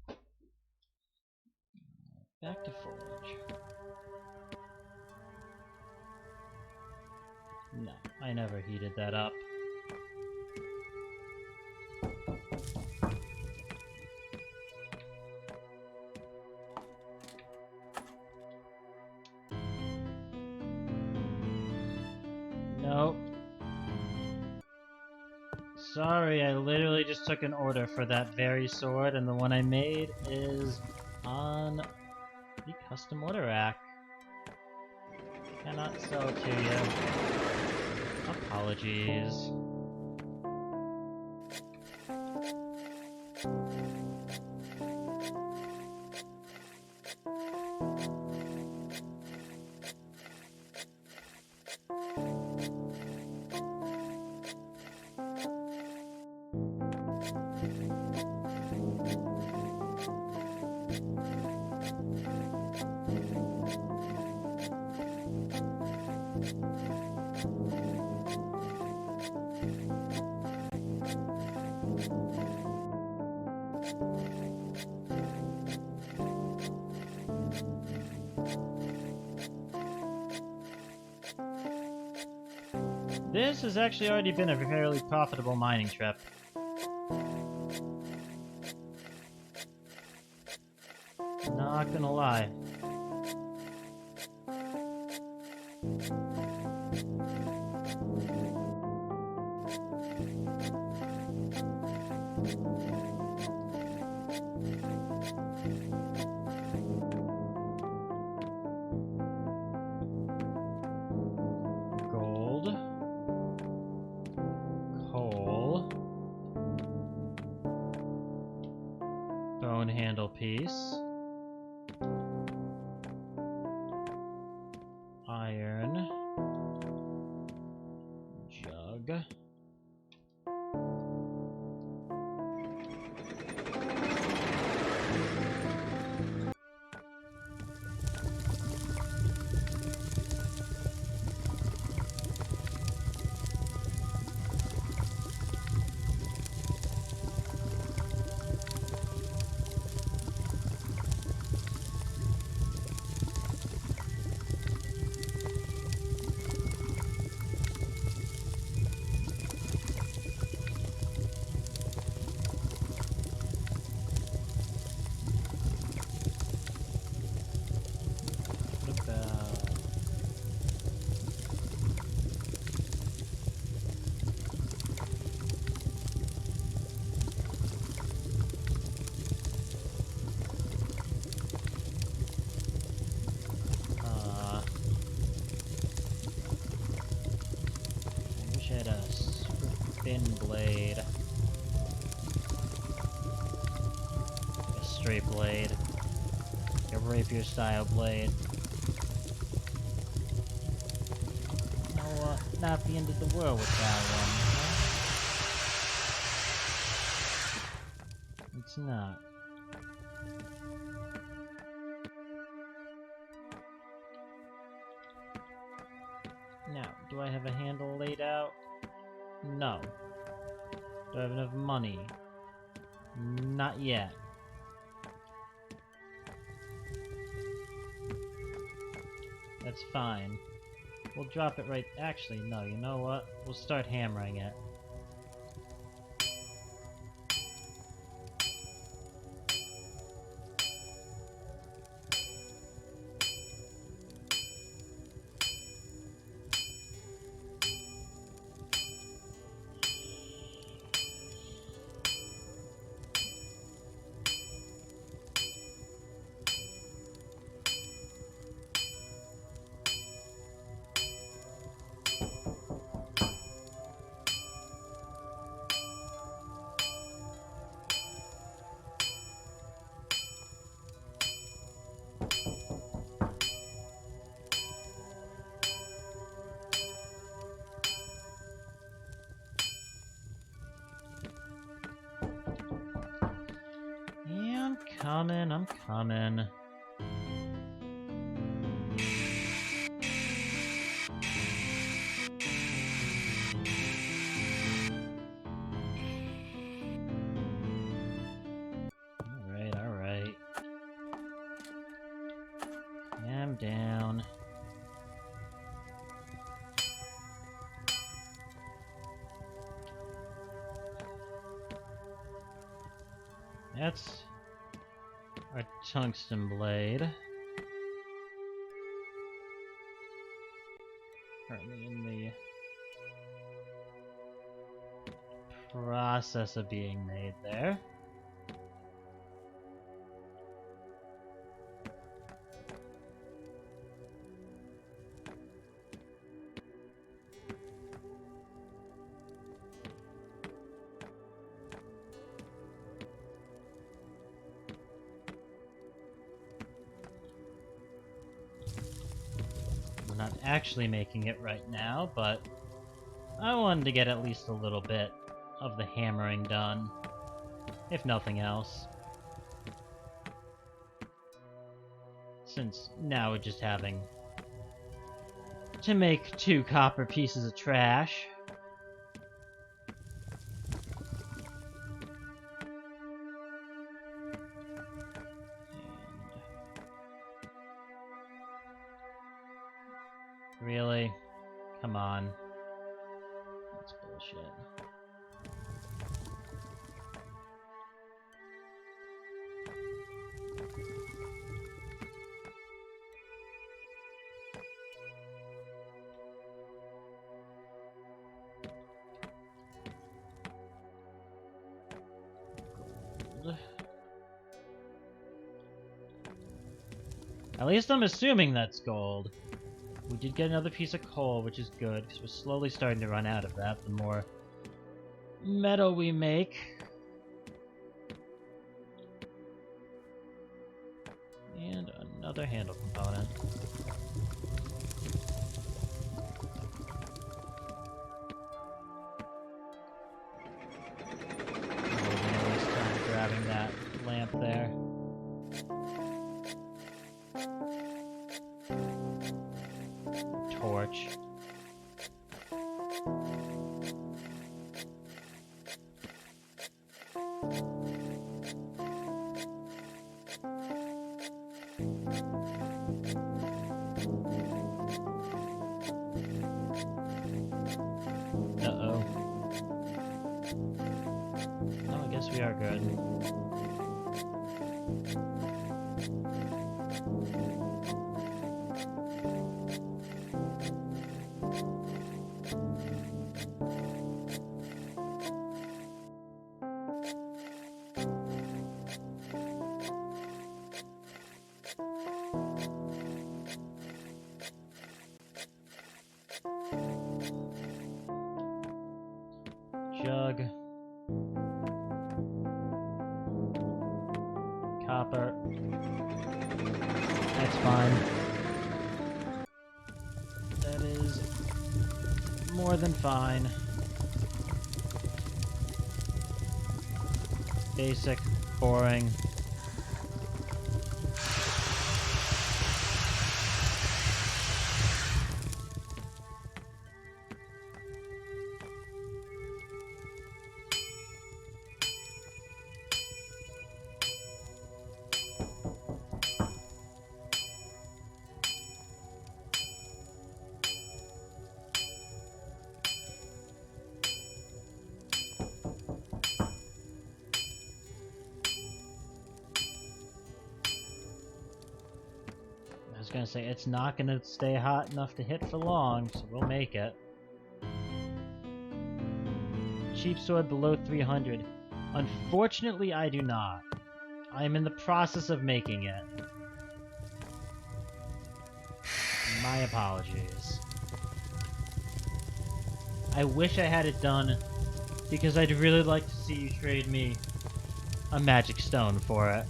long. Back to forge. No, I never heated that up. Nope. Sorry, I literally just took an order for that very sword, and the one I made is on the custom order rack. Cannot sell it to you. Apologies. This has actually already been a fairly profitable mining trip. Not gonna lie. Handle piece, iron, jug, thin blade. A straight blade. A rapier style blade. No, not the end of the world with that one. It's not. Now, do I have a handle laid out? No. Do I have enough money? Not yet. That's fine. We'll drop it right... Actually, no, you know what? We'll start hammering it. coming, I'm coming. Alright. Calm down. That's our tungsten blade. Currently in the process of being made there. I'm not actually making it right now, but I wanted to get at least a little bit of the hammering done, if nothing else. Since now we're just having to make 2 copper pieces of trash. Really? Come on. That's bullshit. Gold. At least I'm assuming that's gold. We did get another piece of coal, which is good, because we're slowly starting to run out of that the more metal we make. And another handle component. We're gonna waste time grabbing that lamp there. Torch. Uh-oh. Oh, I guess we are good. Jug. Copper. That's fine. That is more than fine. Basic, boring. I was gonna say, it's not gonna stay hot enough to hit for long, so we'll make it. Cheap sword below 300. Unfortunately, I do not. I am in the process of making it. My apologies. I wish I had it done, because I'd really like to see you trade me a magic stone for it.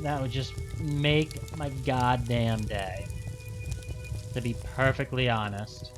That would just make my goddamn day, to be perfectly honest.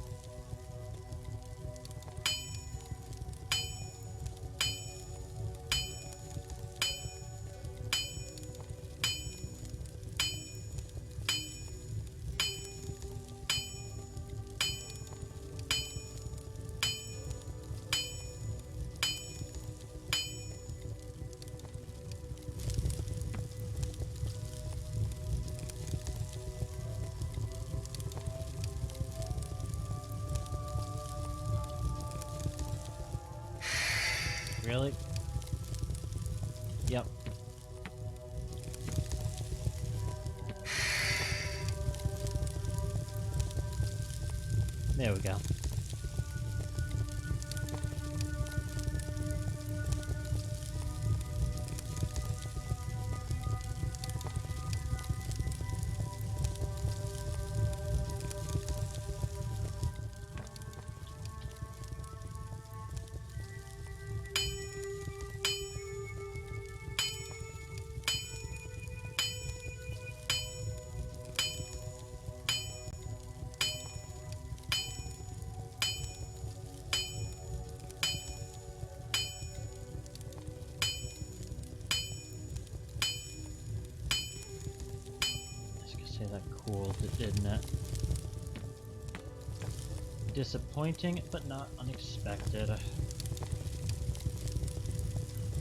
Really? Yep. There we go. That cooled it, didn't it? Disappointing, but not unexpected.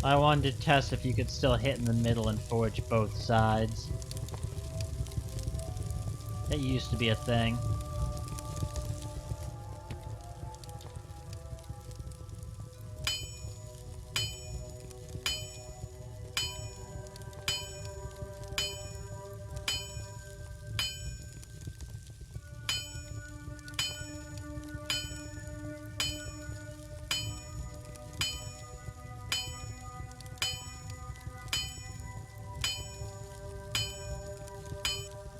I wanted to test if you could still hit in the middle and forge both sides. That used to be a thing.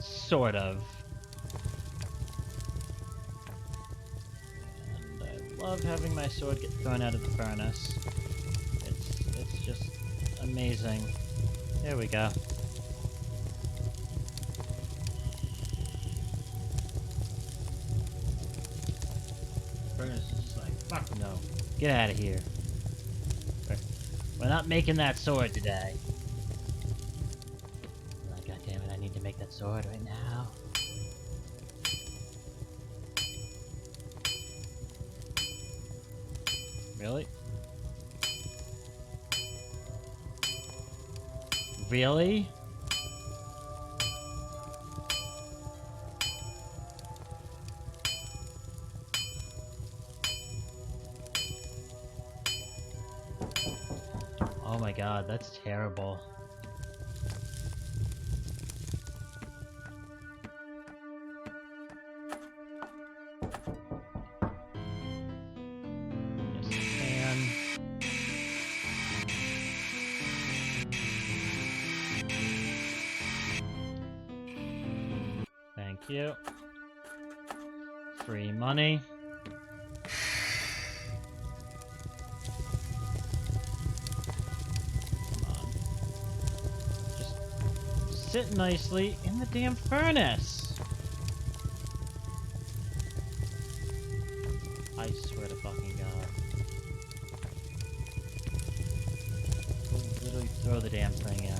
Sort of. And I love having my sword get thrown out of the furnace. It's just amazing. There we go. Furnace is just like, fuck no. Get out of here. We're not making that sword today. God damn it, I need to make that sword right now. Really? Really? Oh my god, that's terrible. Thank you. Free money. Come on. Just sit nicely in the damn furnace. I swear to fucking God. Literally throw the damn thing in.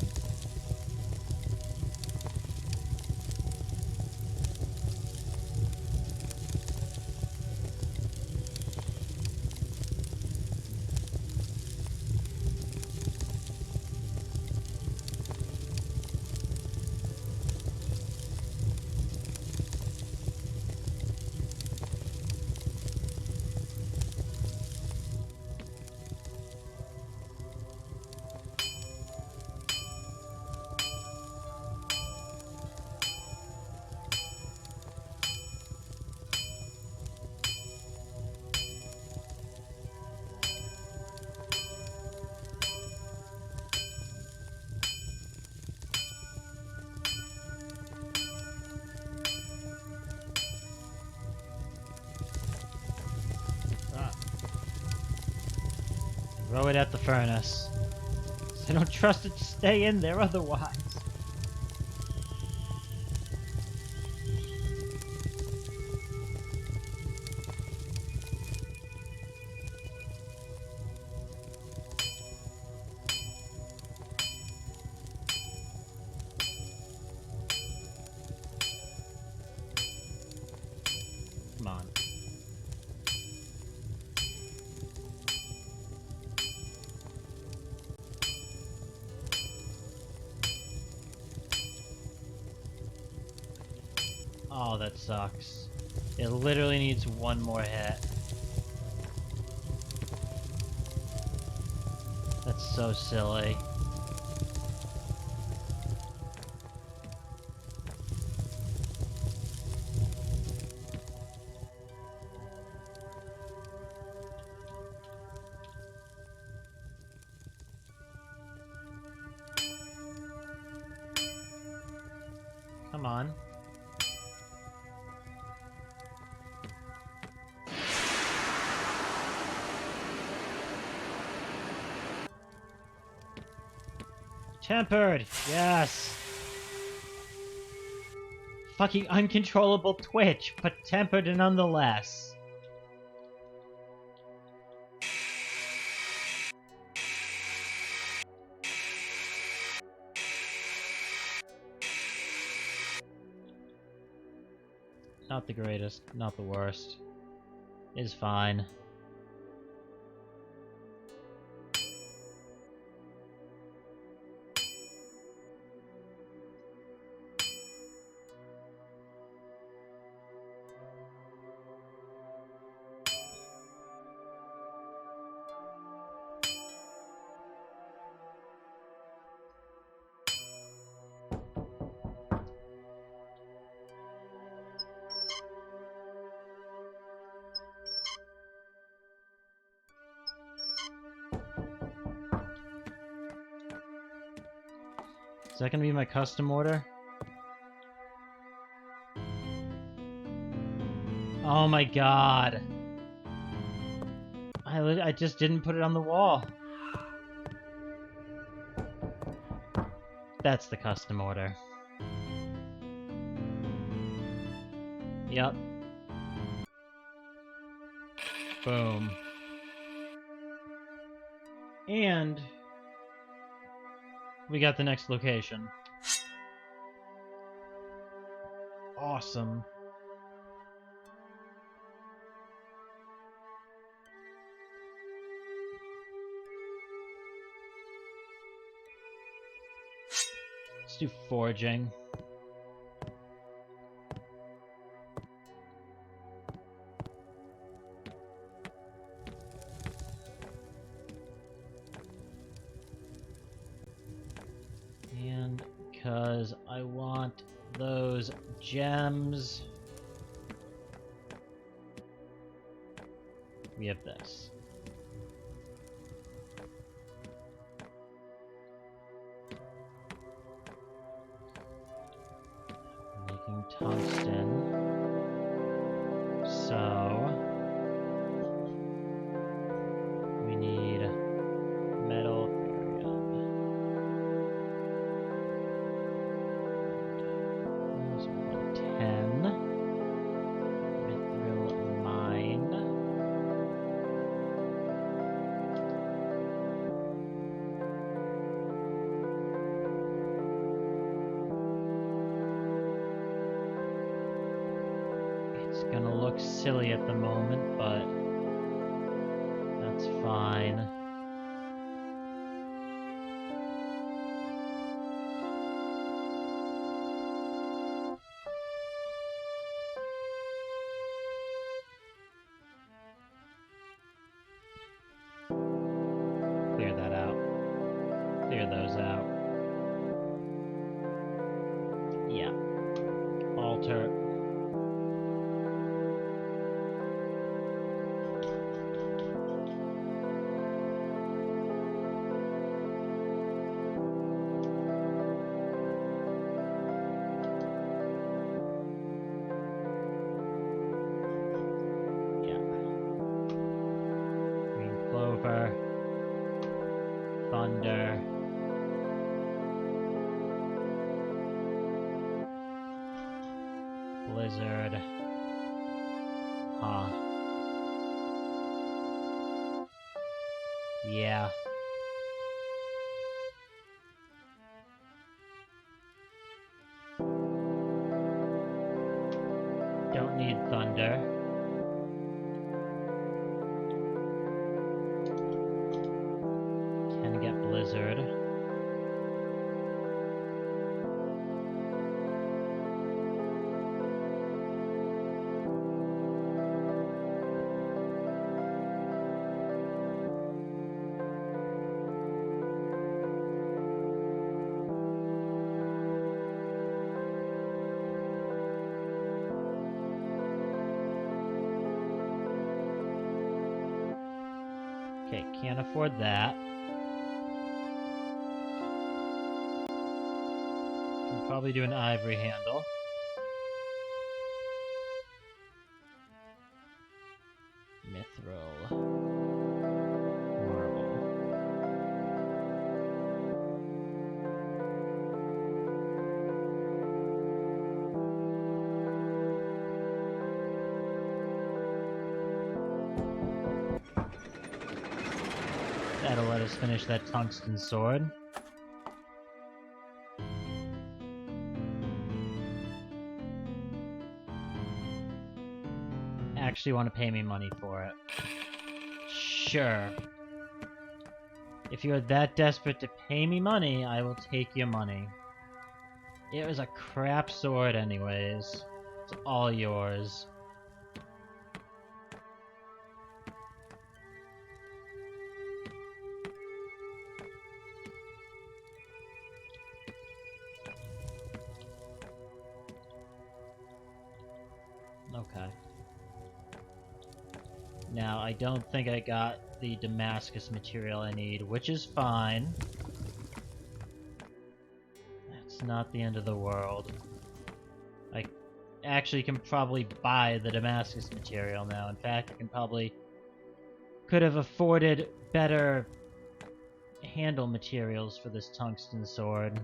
Throw it at the furnace. I don't trust it to stay in there otherwise. Come on. Oh, that sucks. It literally needs one more hit. That's so silly. Come on. Tempered! Yes! Fucking uncontrollable twitch, but tempered nonetheless. Not the greatest, not the worst. Is fine. Is that gonna be my custom order? Oh my god. I just didn't put it on the wall. That's the custom order. Yep. Boom. And we got the next location. Awesome. Let's do foraging. And because I want those gems, we have this. Making tungsten. So we need metal thorium. There's 110. Mithril mine. It's gonna look silly at the moment, but that's fine. Clear that out. Clear those out. Yeah. Alter. Clover, thunder, blizzard, huh? Yeah. Don't need thunder. Can get blizzard. Okay, can't afford that. Can probably do an ivory handle. Mithril. Marble. That'll let us finish that tungsten sword. Actually want to pay me money for it. Sure. If you're that desperate to pay me money, I will take your money. It was a crap sword anyways. It's all yours. Okay. Now, I don't think I got the Damascus material I need, which is fine. That's not the end of the world. I actually can probably buy the Damascus material now. In fact, I could have afforded better handle materials for this tungsten sword.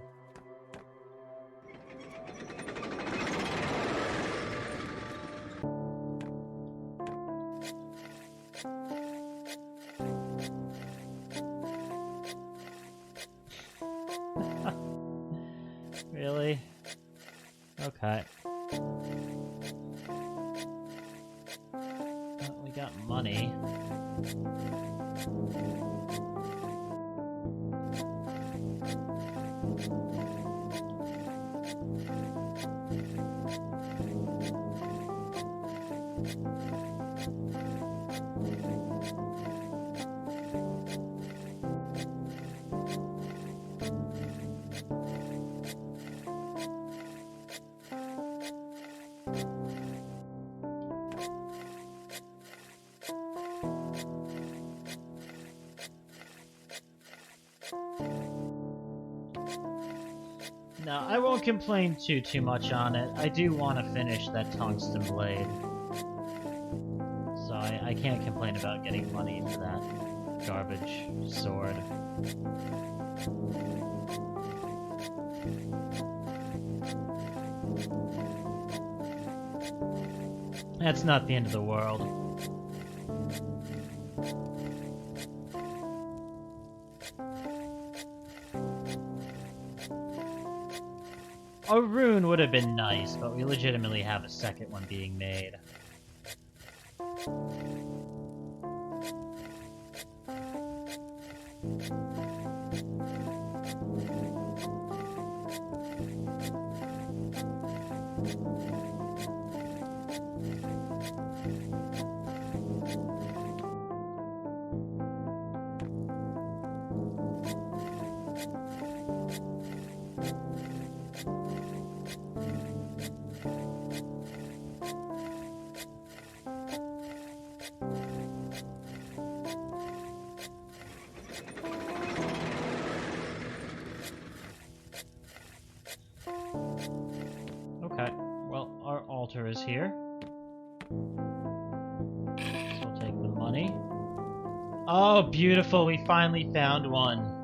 Really? Okay. Well, we got money. Now, I won't complain too much on it. I do want to finish that tungsten blade. So I can't complain about getting money for that garbage sword. That's not the end of the world. A rune would have been nice, but we legitimately have a second one being made. Okay, well, our altar is here. So we'll take the money. Oh, beautiful, we finally found one.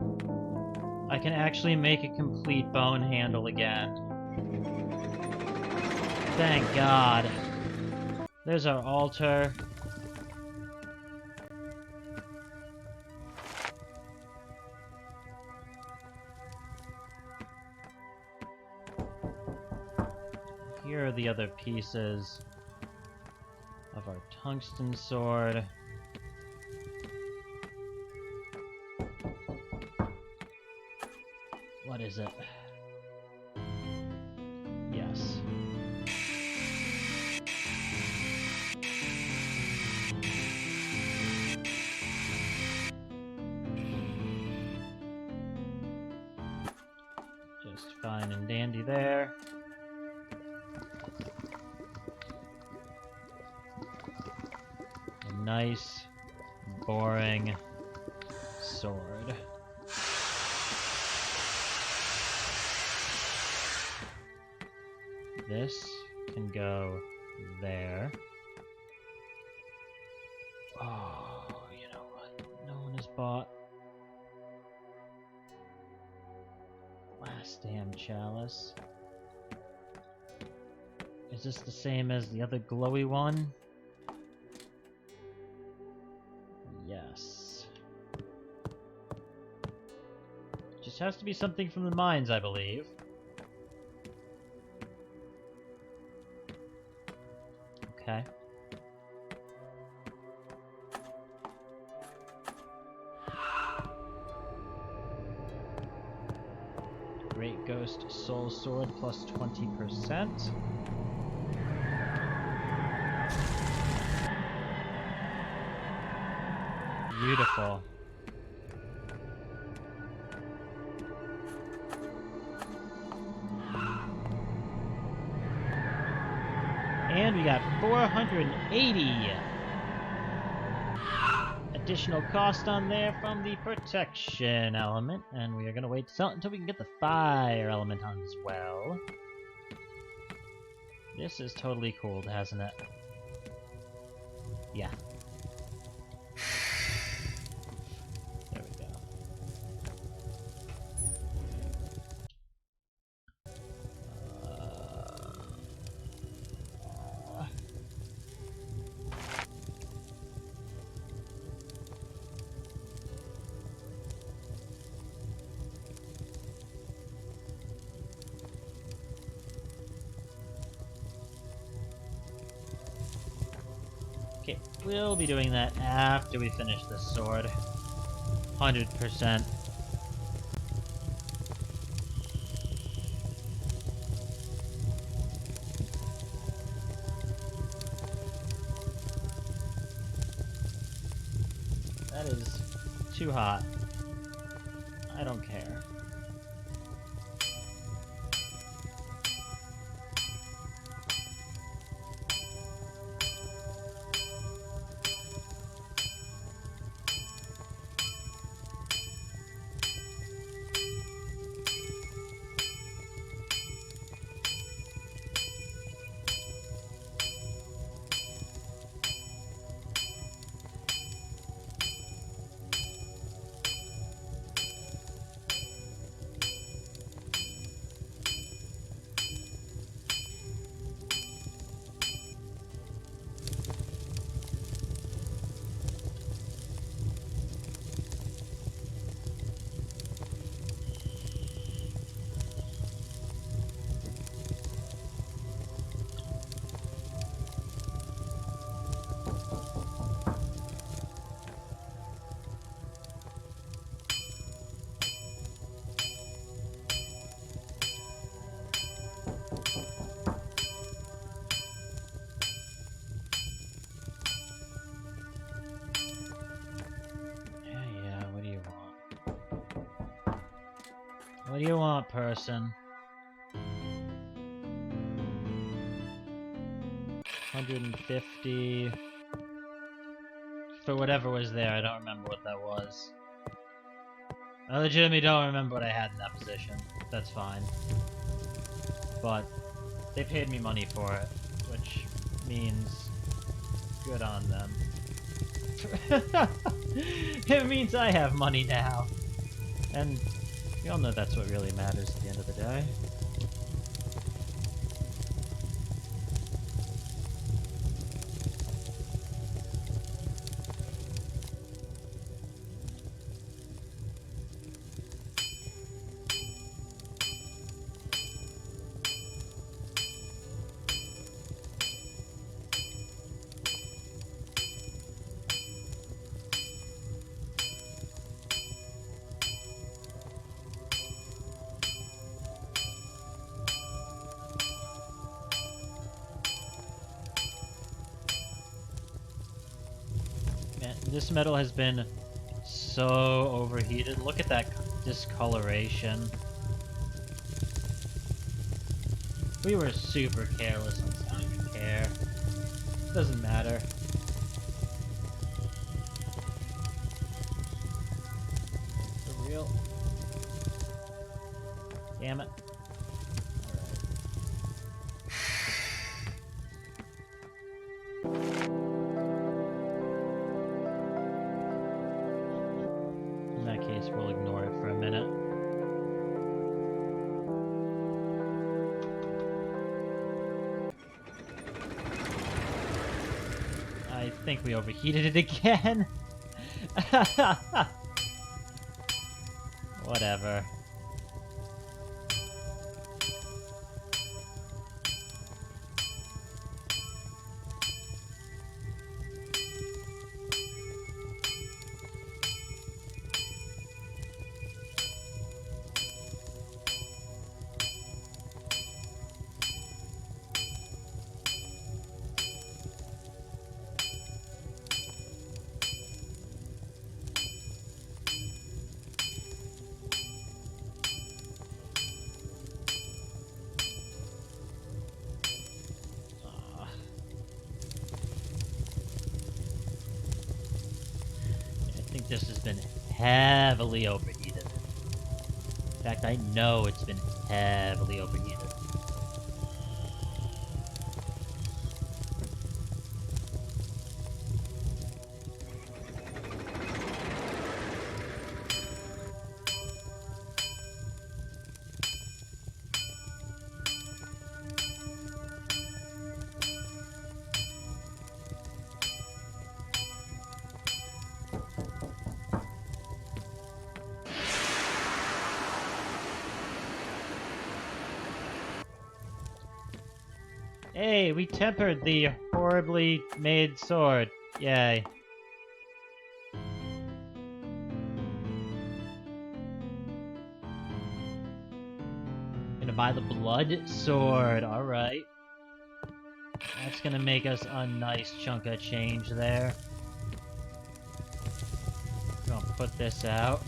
I can actually make a complete bone handle again. Thank God. There's our altar. Here are the other pieces of our tungsten sword. What is it? Yes. Just fine and dandy there. A nice, boring sword. This can go there. Oh, you know what? No one has bought. Last damn chalice. Is this the same as the other glowy one? Yes. Just has to be something from the mines, I believe. Okay. Great Ghost Soul Sword plus 20%. Beautiful. And we got 480 additional cost on there from the protection element, and we are going to wait to sell it until we can get the fire element on as well. This is totally cool, hasn't it? Yeah. There we go. Okay, we'll be doing that after we finish this sword. 100%. That is too hot. I don't care. What do you want, person? 150 for whatever was there. I don't remember what that was. I legitimately don't remember what I had in that position. That's fine. But they paid me money for it, which means good on them. It means I have money now. And we all know that's what really matters at the end of the day. This metal has been so overheated. Look at that discoloration. We were super careless on this. I don't even care. Doesn't matter. real? Damn it. In that case, we'll ignore it for a minute. I think we overheated it again. Whatever. I think this has been heavily overheated. In fact, I know it's been heavily overheated. Hey, we tempered the horribly made sword. Yay. Gonna buy the blood sword, alright. That's gonna make us a nice chunk of change there. Gonna put this out.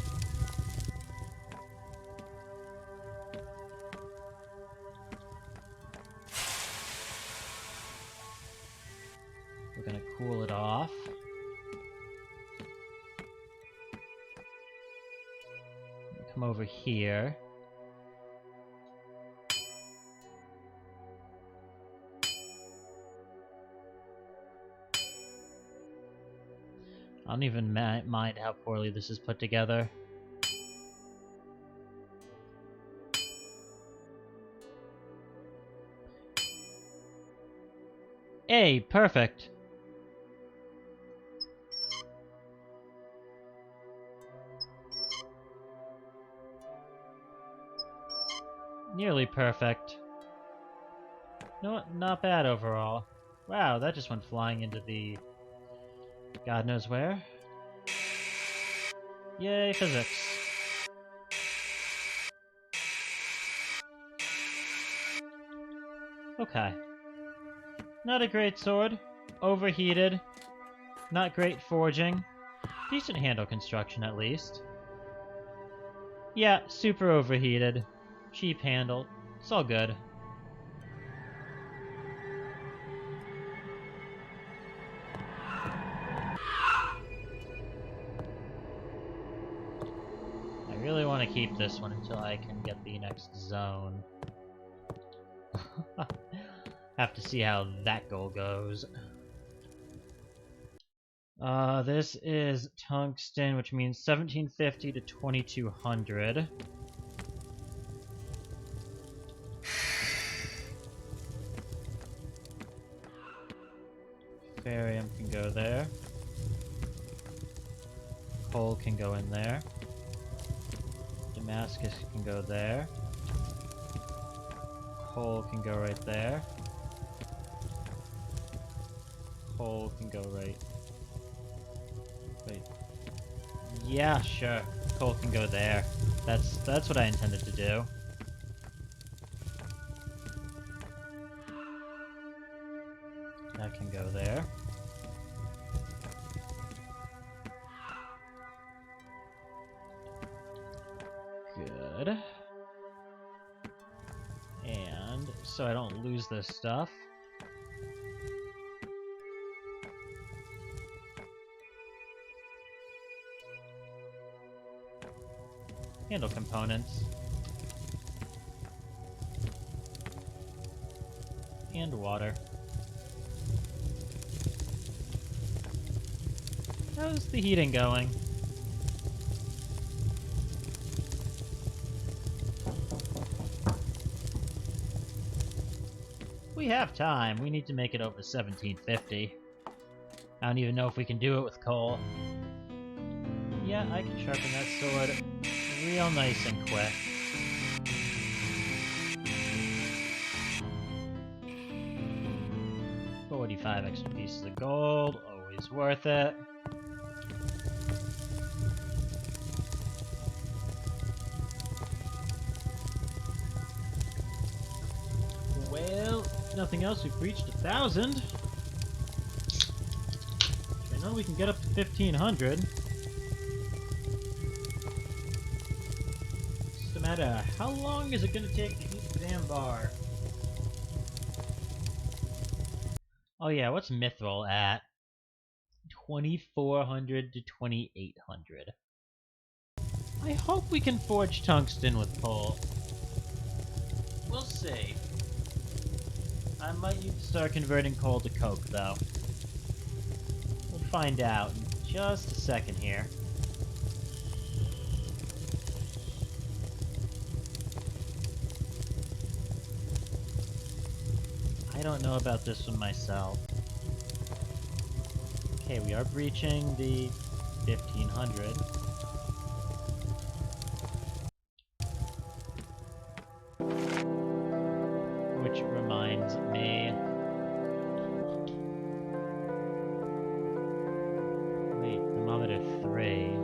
We're gonna cool it off. Come over here. I don't even mind how poorly this is put together. Hey, perfect. Nearly perfect. No, not bad overall. Wow, that just went flying into the... God knows where. Yay, physics. Okay. Not a great sword. Overheated. Not great forging. Decent handle construction, at least. Yeah, super overheated. Cheap handle. It's all good. I really want to keep this one until I can get the next zone. Have to see how that goal goes. This is tungsten, which means 1750 to 2200. Barium can go there. Coal can go in there. Damascus can go there. Coal can go right there. Coal can go right. Wait. Yeah, sure. Coal can go there. That's what I intended to do. That can go there. Good. And so I don't lose this stuff. Handle components. And water. How's the heating going? We have time. We need to make it over 1750. I don't even know if we can do it with coal. Yeah, I can sharpen that sword real nice and quick. $45 extra pieces of gold, always worth it. Well, if nothing else, we've reached 1,000. I know we can get up to 1,500. Just a matter of how long is it going to take to heat the damn bar? Oh yeah, what's Mithril at? 2,400 to 2,800. I hope we can forge tungsten with coal. We'll see. I might need to start converting coal to coke, though. We'll find out in just a second here. I don't know about this one myself. Okay, we are breaching the 1,500. Which reminds me... Wait, thermometer 3.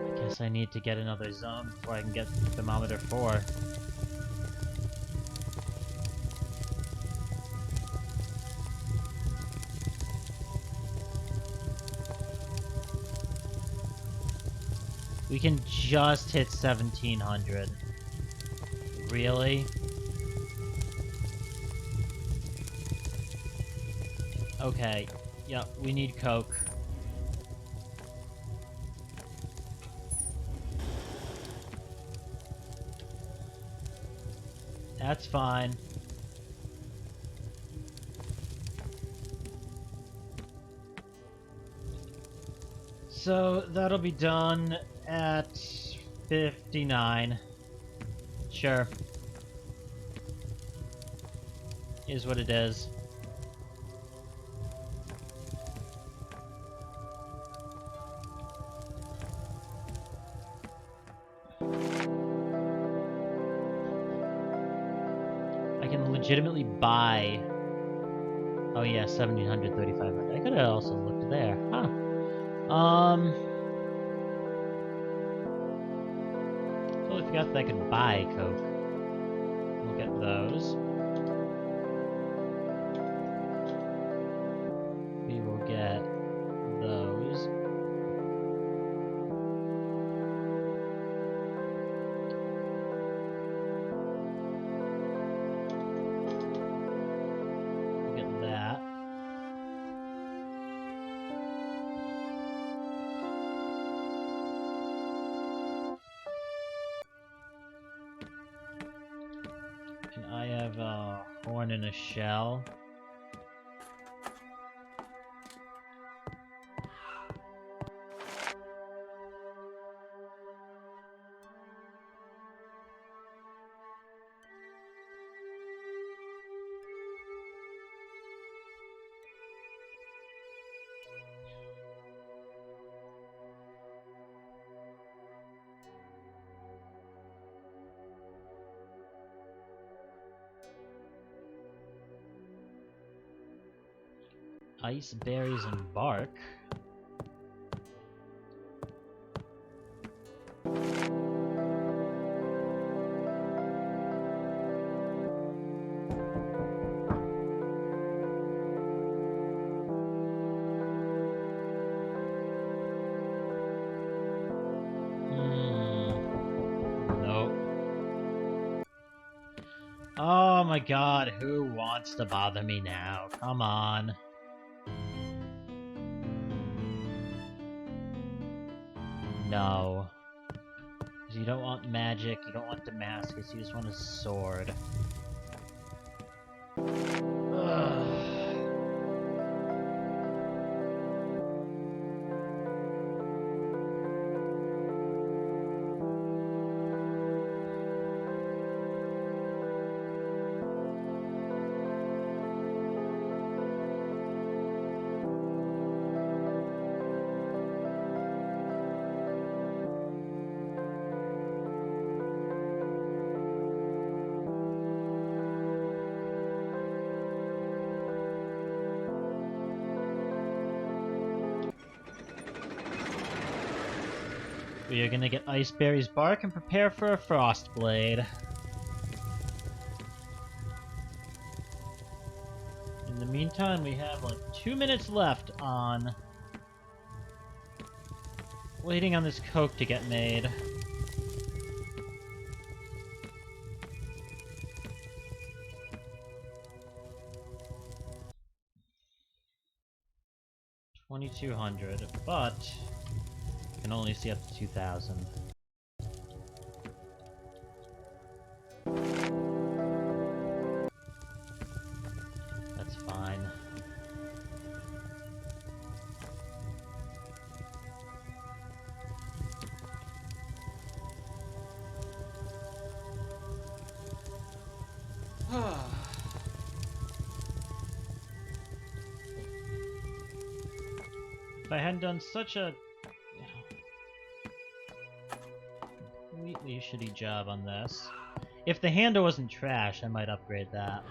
I guess I need to get another zone before I can get thermometer 4. We can just hit 1,700. Really? Okay. Yep, we need coke. That's fine. So that'll be done at 59. Sure. Is what it is. I can legitimately buy... Oh yeah, 1,700, 3,500. I could have also looked there. Huh. Totally forgot that I could buy coke. We'll get those. We will get those. We'll get that. And I have a horn and a shell. Ice, berries, and bark. Nope. Oh my god, who wants to bother me now? Come on. No. You don't want magic, you don't want Damascus, you just want a sword. Ugh. We are gonna get Iceberry's bark and prepare for a frost blade. In the meantime, we have like 2 minutes left on waiting on this coke to get made. $2,200, but can only see up to 2,000. That's fine. If I hadn't done such a completely shitty job on this. If the handle wasn't trash, I might upgrade that.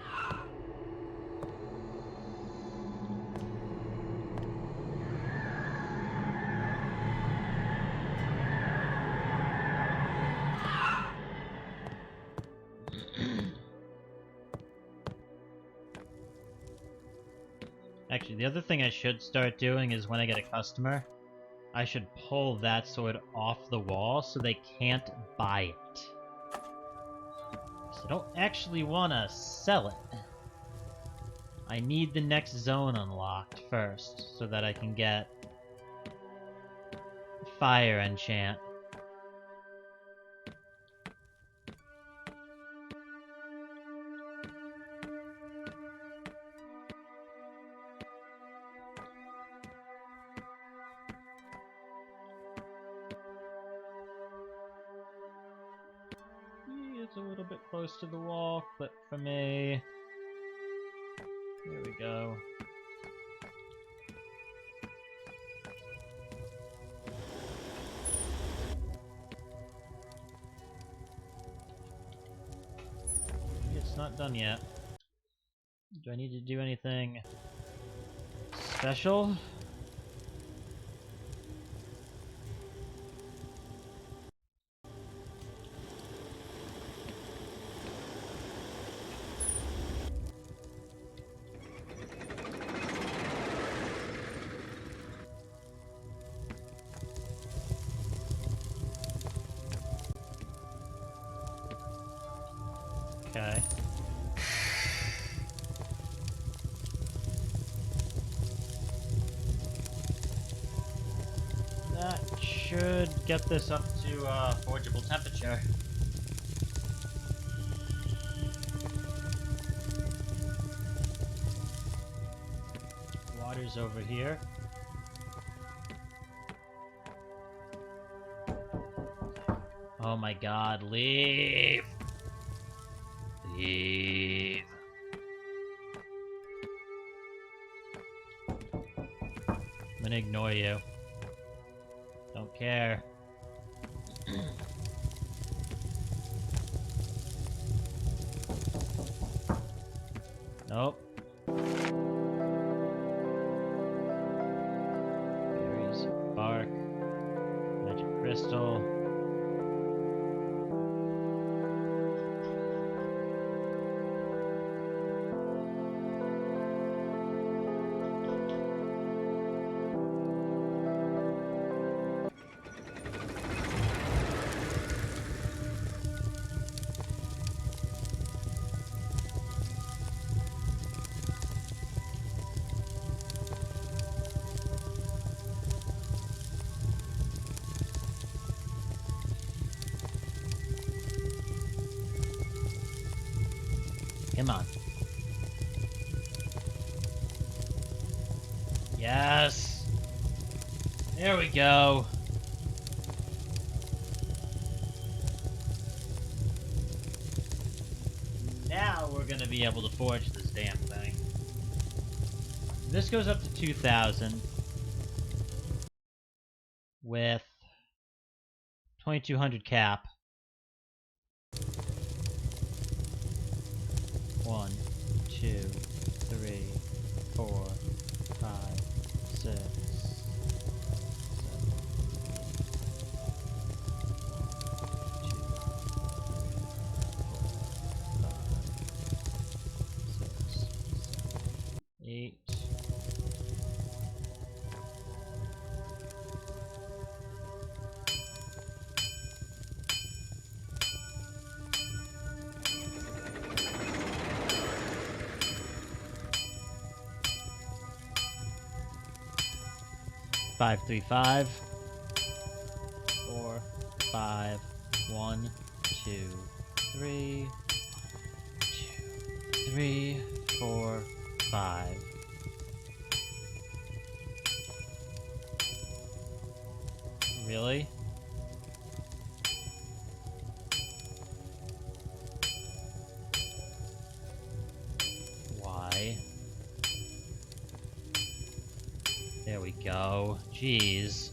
Actually, the other thing I should start doing is when I get a customer, I should pull that sword off the wall so they can't buy it. So I don't actually want to sell it. I need the next zone unlocked first so that I can get fire enchant. It's a little bit close to the wall, clip for me. Here we go. It's not done yet. Do I need to do anything special? Okay. That should get this up to forgeable temperature. Water's over here. Oh my god, leave! Leave. I'm gonna ignore you. Don't care. Nope. Berries, bark, magic crystal. come on. Yes! There we go. Now we're gonna be able to forge this damn thing. This goes up to 2,000 with 2,200 cap. 1, 2, 3, 4, 5, 6, 8. Five, 3, 5, 4, 5, 1, 2, 3, 2, 3, 4, 5. Really? Why? There we go. Jeez.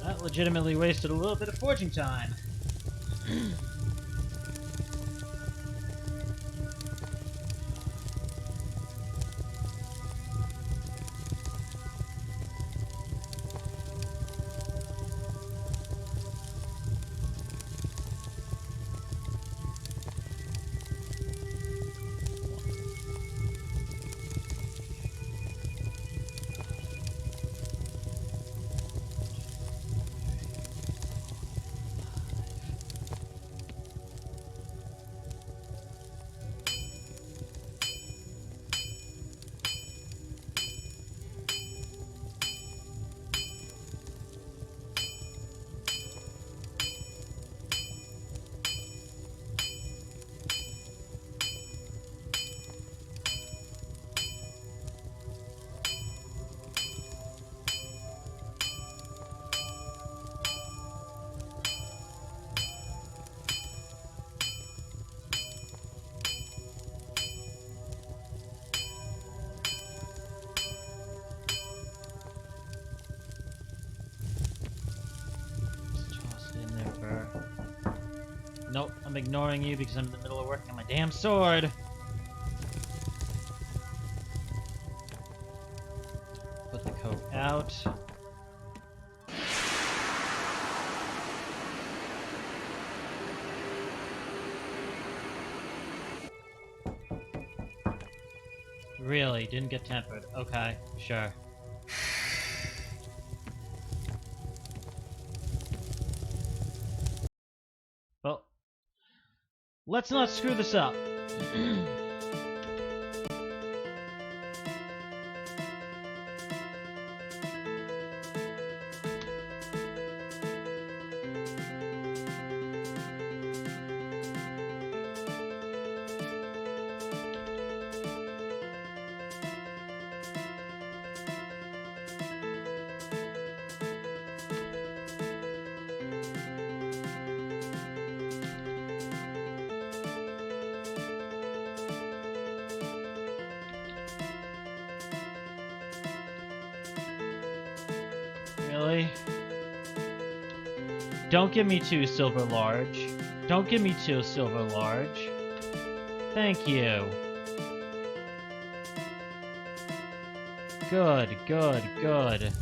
That legitimately wasted a little bit of forging time. Nope, I'm ignoring you because I'm in the middle of working on my damn sword. Put the coat out. Really? Didn't get tempered. Okay, sure. Well, let's not screw this up. Really? Don't give me 2 silver large. Don't give me 2 silver large. Thank you. Good, good, good.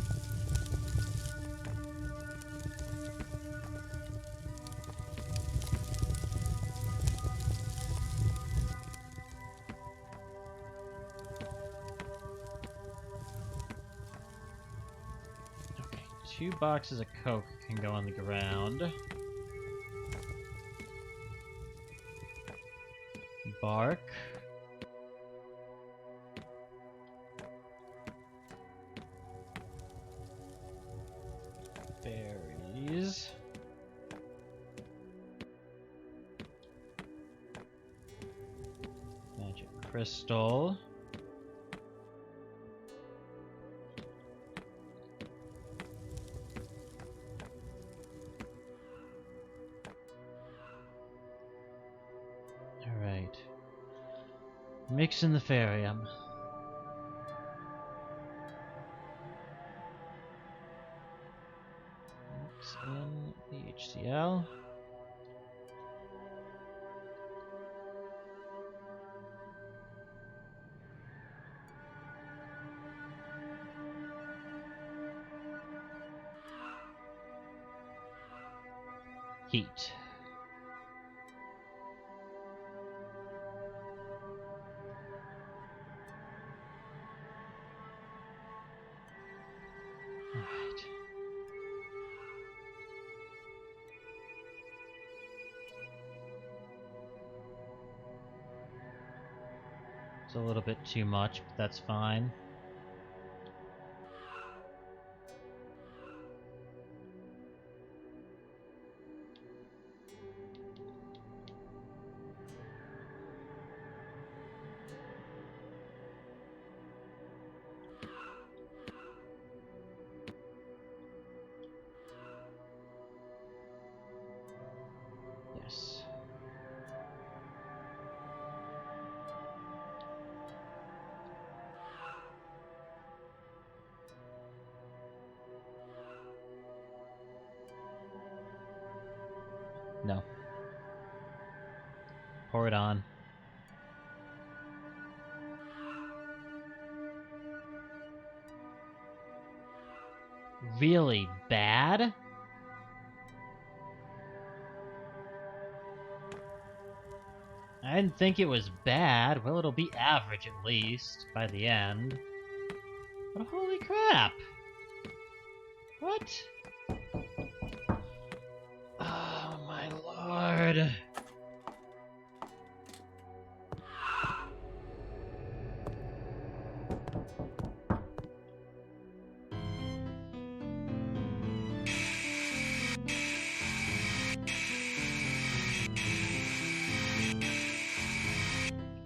2 boxes of Coke can go on the ground. Bark. Berries. Magic crystal. Alright. Mix in the Farium. Mix in the HCl. Heat. Alright. It's a little bit too much, but that's fine. Yes. No. Pour it on. Really bad? I didn't think it was bad. Well, it'll be average at least by the end. But holy crap! What? Oh my lord.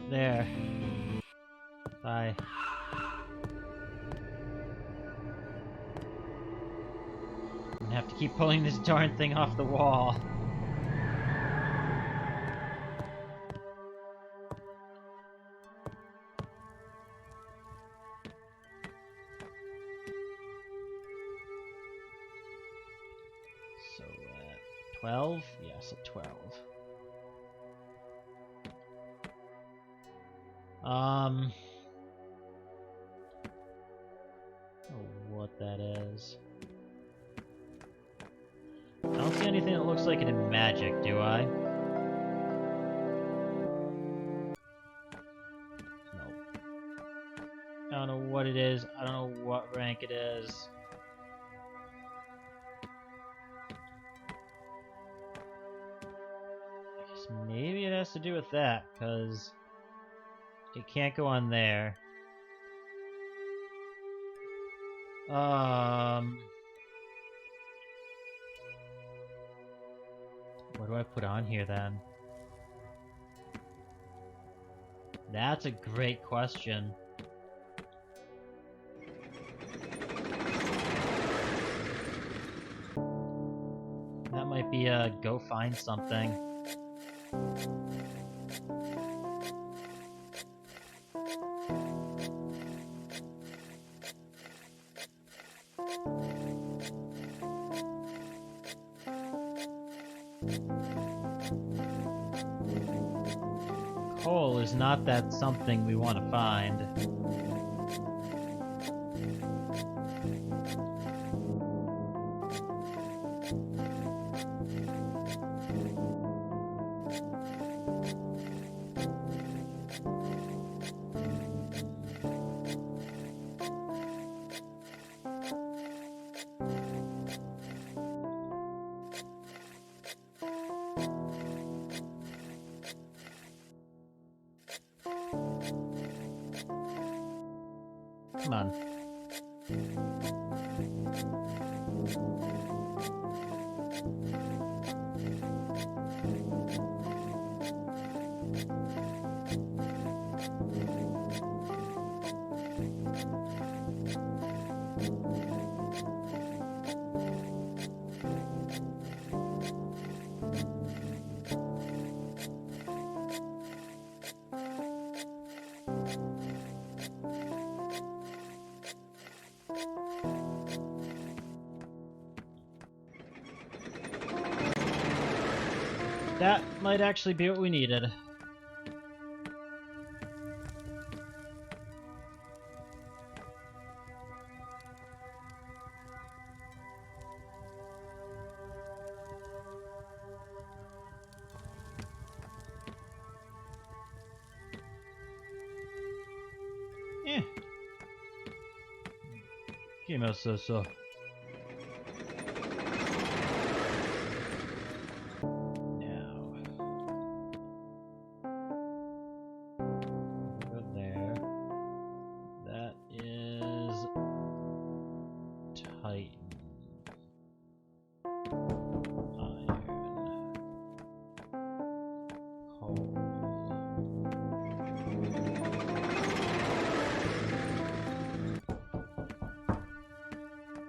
There. Bye. I'm gonna have to keep pulling this darn thing off the wall. So, 12? Yes, at 12. What that is. I don't see anything that looks like it in Magic, do I? Nope. I don't know what it is. I don't know what rank it is. I guess maybe it has to do with that, because it can't go on there. What do I put on here then? That's a great question. That might be a go find something. Coal is not that something we want to find. Come on. That might actually be what we needed. Yeah. Came out so.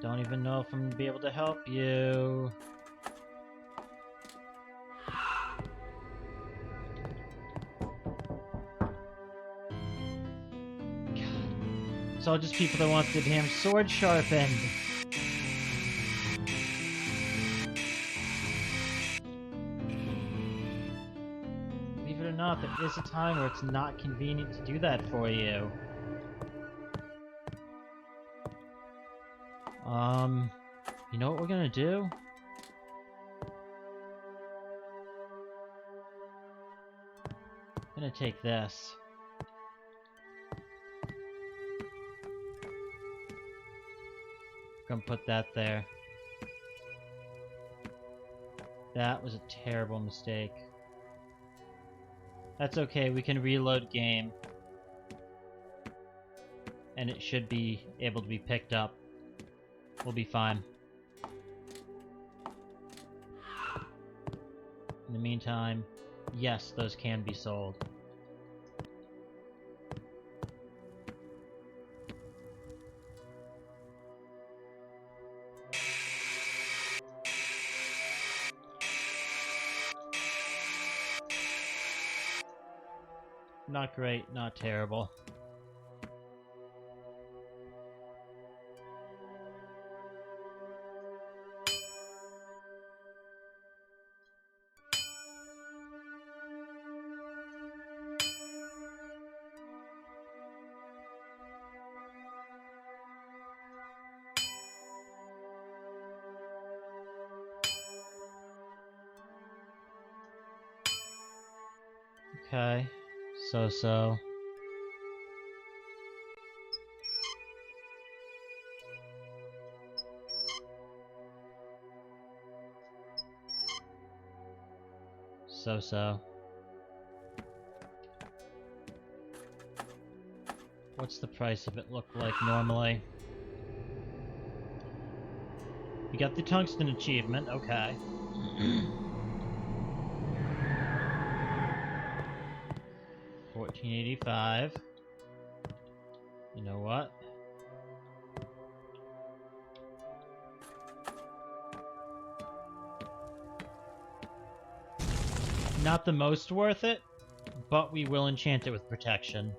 Don't even know if I'm gonna be able to help you. God. It's all just people that want the damn sword sharpened. Believe it or not, there is a time where it's not convenient to do that for you. You know what we're gonna do? I'm gonna take this. Gonna put that there. That was a terrible mistake. That's okay, we can reload game. And it should be able to be picked up. We'll be fine. In the meantime, yes, those can be sold. Not great, not terrible. Okay, so. So. What's the price of it look like normally? We got the tungsten achievement, okay. $14.85. You know what? Not the most worth it, but we will enchant it with protection.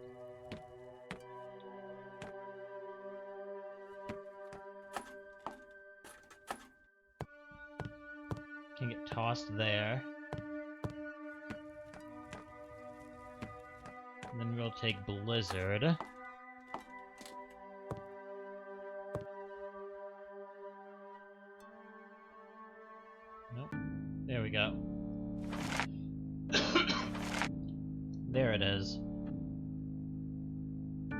Can get tossed there. And then we'll take Blizzard. Nope. There we go. There it is. We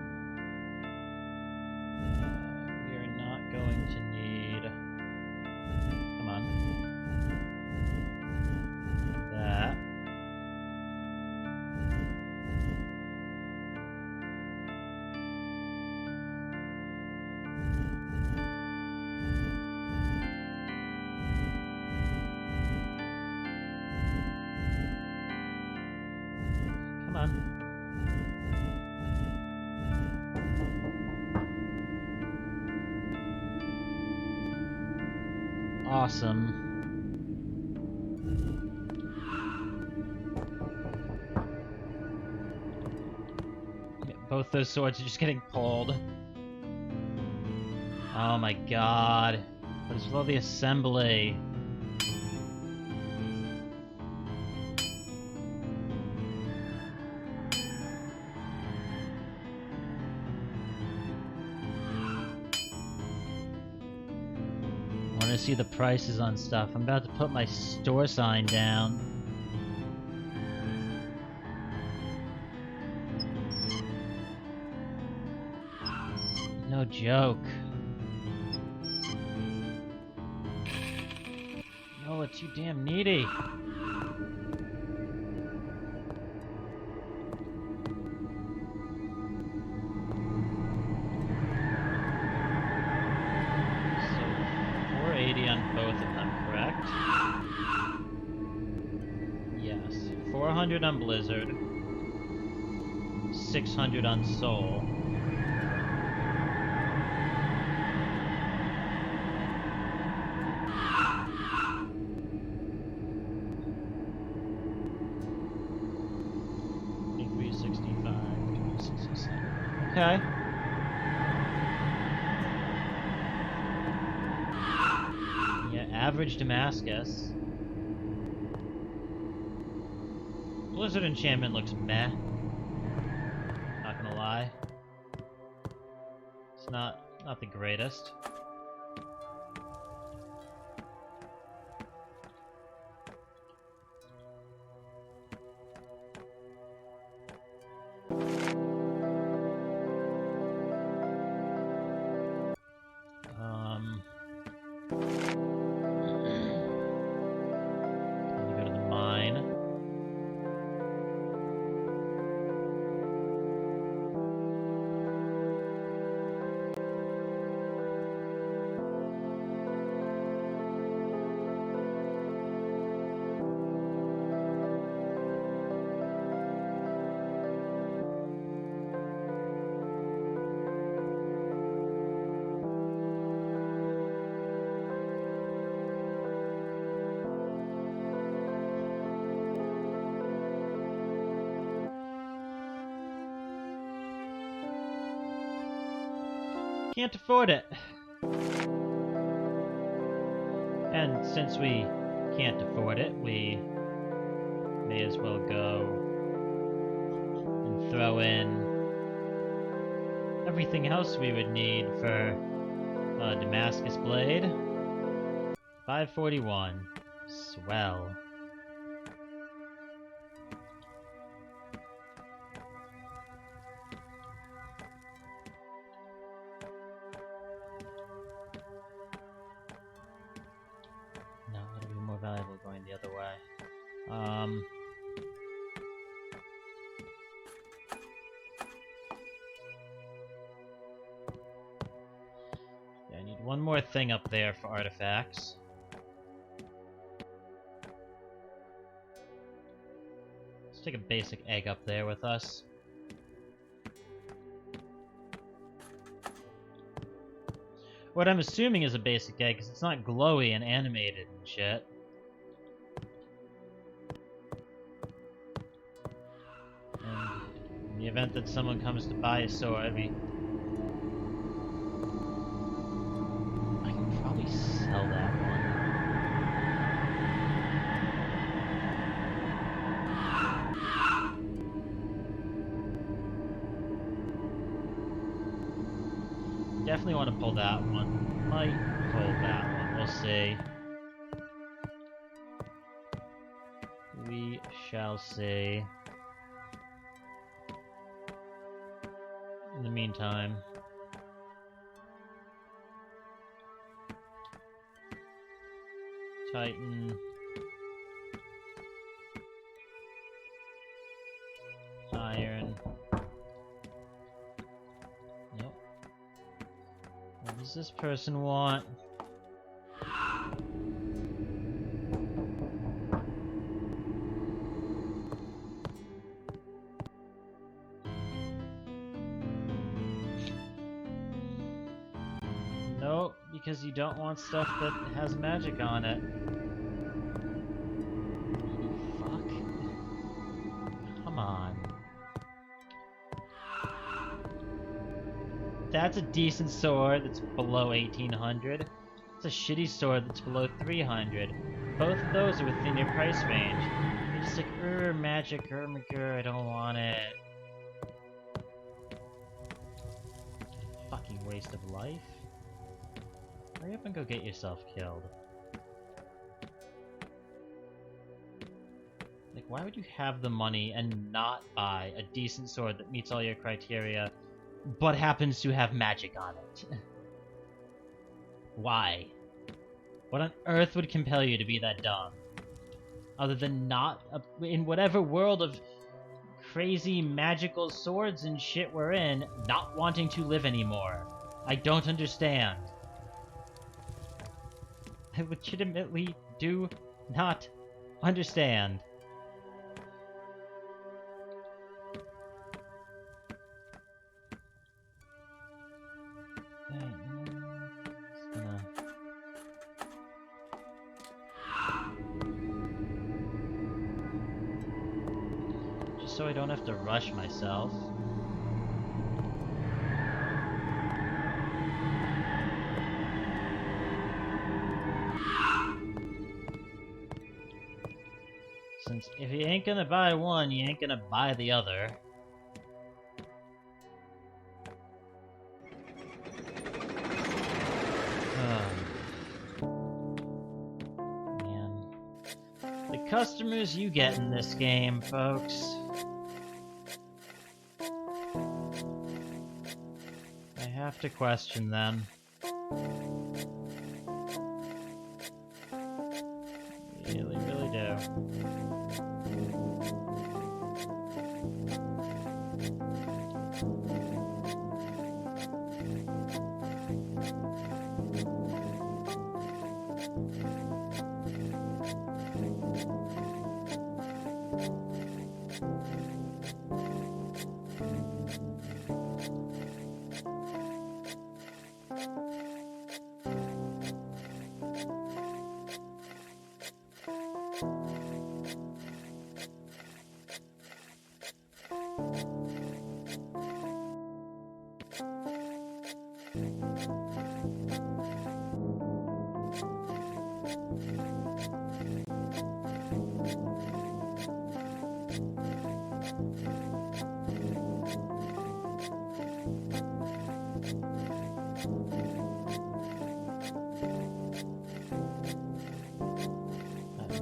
are not going to need... Come on. That. Come on. Awesome. Yeah, both those swords are just getting pulled. Oh my god. What is with all the assembly? I want to see the prices on stuff. I'm about to put my store sign down. No joke. Oh, it's too damn needy. So, 480 on both of them, correct? Yes. 400 on Blizzard. 600 on Soul. Okay. Yeah, average Damascus. Blizzard enchantment looks meh. Not gonna lie. It's not the greatest. Can't afford it. And since we can't afford it, we may as well go and throw in everything else we would need for a Damascus blade. 541. Swell. Valuable going the other way. Yeah, I need one more thing up there for artifacts. Let's take a basic egg up there with us. What I'm assuming is a basic egg, because it's not glowy and animated and shit. In the event that someone comes to buy a sword, I can probably sell that one. Definitely want to pull that one. Might pull that one. We'll see. We shall see. In the meantime, Titan, Iron. Nope. What does this person want? No, because you don't want stuff that has magic on it. Fuck. Come on. That's a decent sword that's below 1800. It's a shitty sword that's below 300. Both of those are within your price range. You're just like, magic, I don't want it. Fucking waste of life. Hurry up and go get yourself killed. Like, why would you have the money and not buy a decent sword that meets all your criteria, but happens to have magic on it? Why? What on earth would compel you to be that dumb? Other than not, in whatever world of crazy magical swords and shit we're in, not wanting to live anymore. I don't understand. I legitimately do not understand. Just so I don't have to rush myself. Since if you ain't gonna buy one, you ain't gonna buy the other. Man. The customers you get in this game, folks. I have to question them. Really, really do.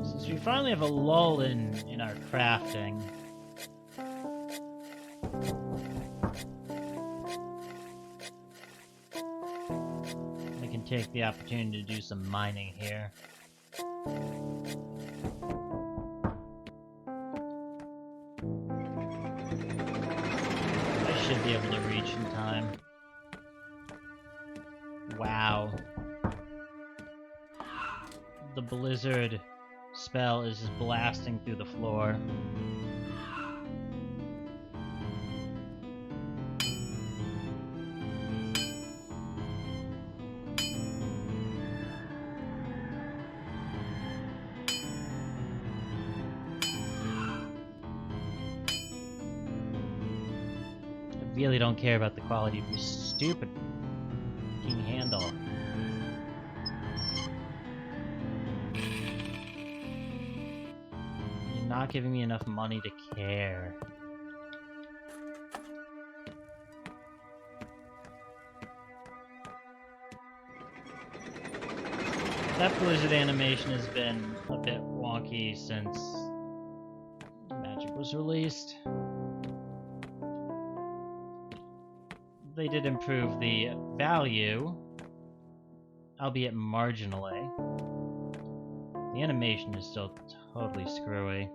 Since we finally have a lull in our crafting, I can take the opportunity to do some mining here. I should be able to reach in time. Wow. The blizzard spell is just blasting through the floor. I really don't care about the quality of your stupid fucking handle. You're not giving me enough money to care. That blizzard animation has been a bit wonky since Magic was released. They did improve the value, albeit marginally. The animation is still totally screwy.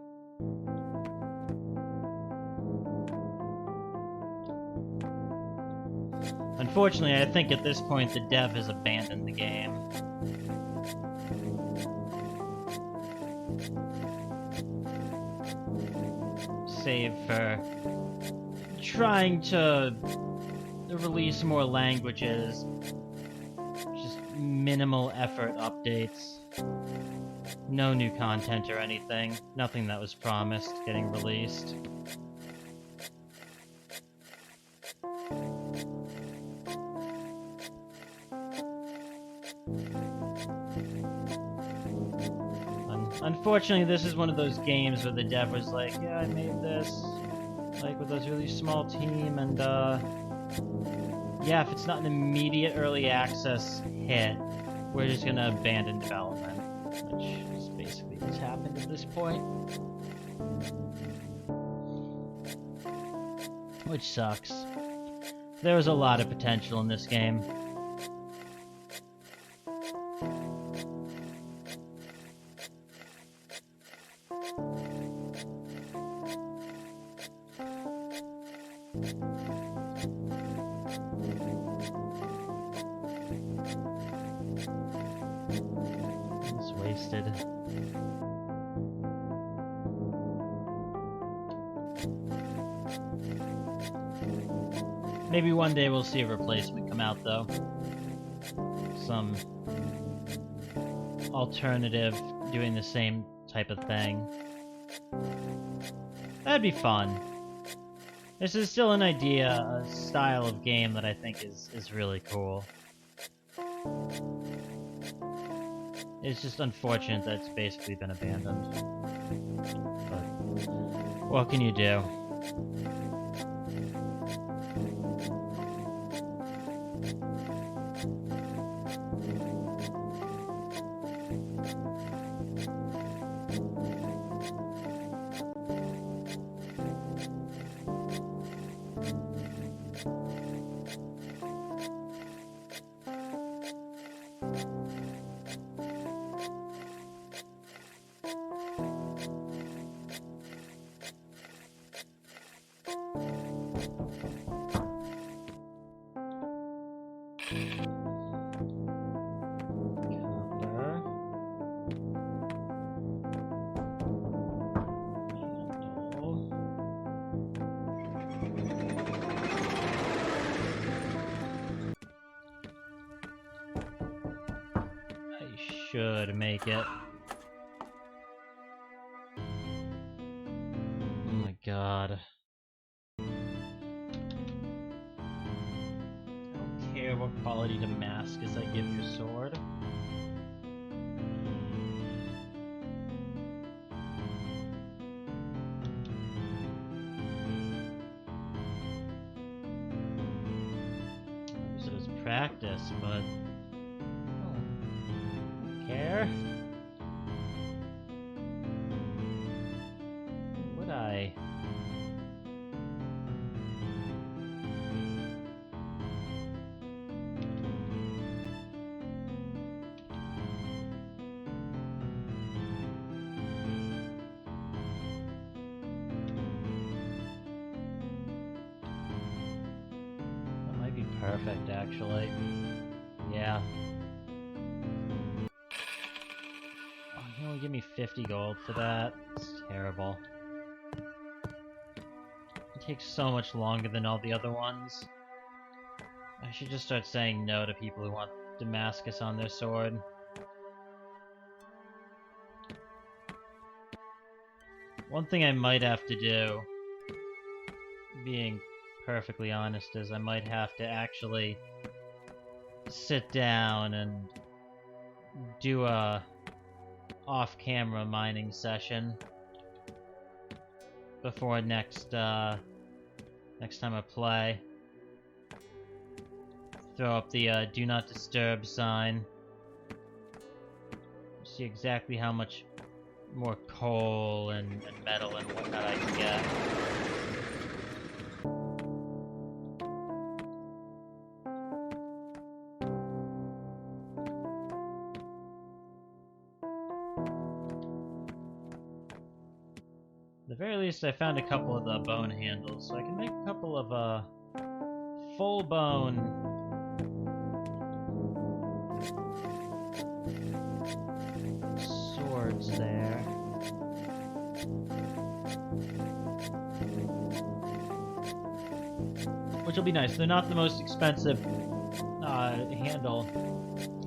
Unfortunately, I think at this point the dev has abandoned the game. Save for trying to release more languages. Just minimal effort updates. No new content or anything. Nothing that was promised getting released. Unfortunately, this is one of those games where the dev was like, yeah, I made this, like, with this really small team, and, yeah, if it's not an immediate early access hit, we're just gonna abandon development, which is basically what's happened at this point. Which sucks. There was a lot of potential in this game. It's wasted. Maybe one day we'll see a replacement come out, though. Some alternative doing the same type of thing. That'd be fun. This is still an idea, a style of game that I think is really cool. It's just unfortunate that it's basically been abandoned. But what can you do? Should make it. Oh my god. I don't care what quality Damascus I give your sword. I use it as practice, but care? Would I? That might be perfect, actually. Yeah. Give me 50 gold for that. It's terrible. It takes so much longer than all the other ones. I should just start saying no to people who want Damascus on their sword. One thing I might have to do, being perfectly honest, is I might have to actually sit down and do a off-camera mining session before next time I play. Throw up the do not disturb sign. See exactly how much more coal and metal and whatnot I can get. At the very least, I found a couple of the bone handles, so I can make a couple of full bone swords there. Which will be nice. They're not the most expensive handle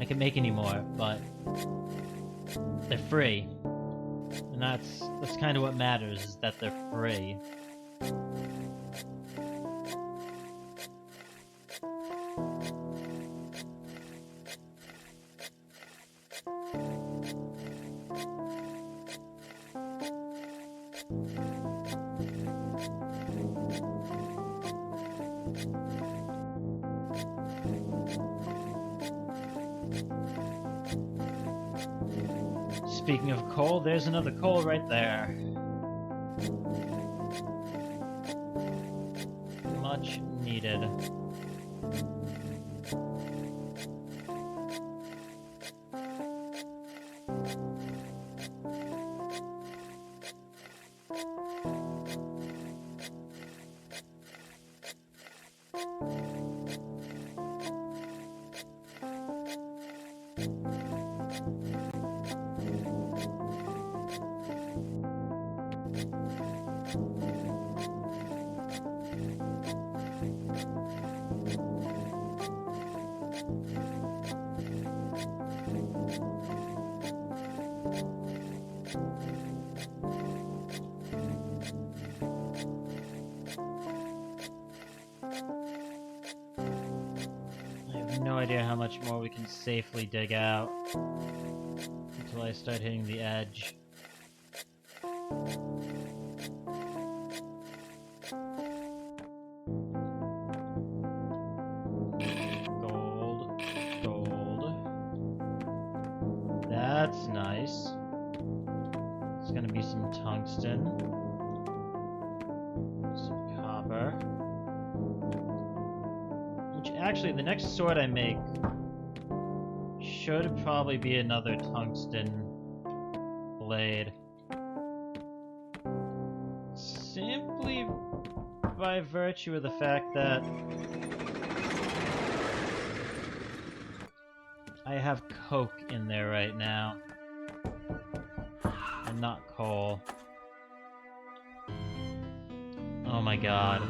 I can make anymore, but they're free. And that's kind of what matters, is that they're free. Speaking of coal, there's another coal right there. Much needed. No idea how much more we can safely dig out until I start hitting the edge. Gold. Gold. That's nice. It's gonna be some tungsten. Some copper. Actually, the next sword I make should probably be another tungsten blade. Simply by virtue of the fact that I have coke in there right now, and not coal. Oh my god.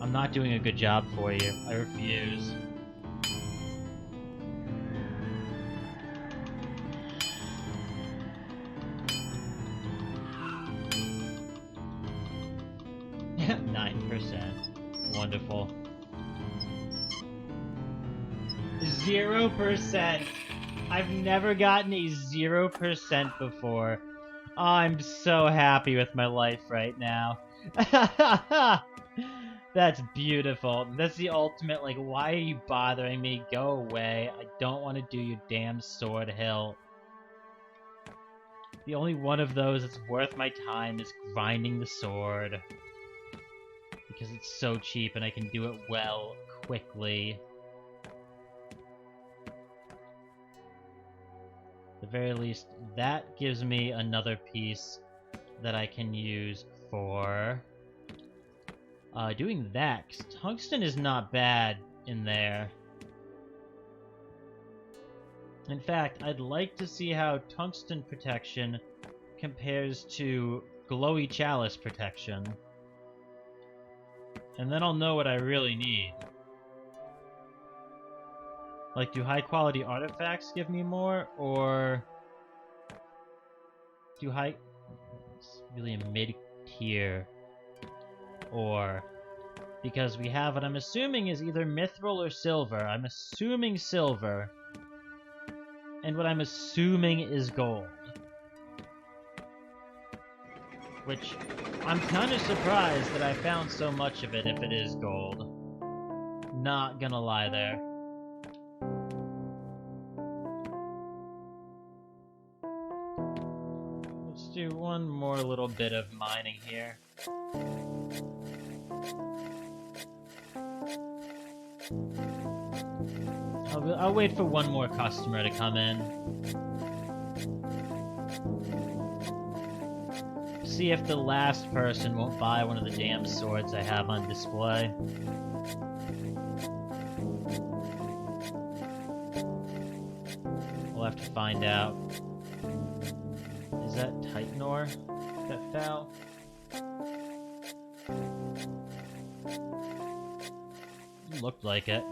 I'm not doing a good job for you. I refuse. Yeah, 9%. Wonderful. 0%. I've never gotten a 0% before. Oh, I'm so happy with my life right now. That's beautiful. That's the ultimate, like, why are you bothering me? Go away. I don't want to do your damn sword hill. The only one of those that's worth my time is grinding the sword. Because it's so cheap and I can do it well, quickly. At the very least, that gives me another piece that I can use for doing that, 'cause tungsten is not bad in there. In fact, I'd like to see how tungsten protection compares to glowy chalice protection. And then I'll know what I really need. Like, do high quality artifacts give me more, or do high... It's really a mid-tier. Or... Because we have what I'm assuming is either mithril or silver. I'm assuming silver. And what I'm assuming is gold. Which, I'm kind of surprised that I found so much of it if it is gold. Not gonna lie there. Let's do one more little bit of mining here. I'll wait for one more customer to come in. See if the last person won't buy one of the damn swords I have on display. We'll have to find out. Is that Titan ore that fell? Looked like it.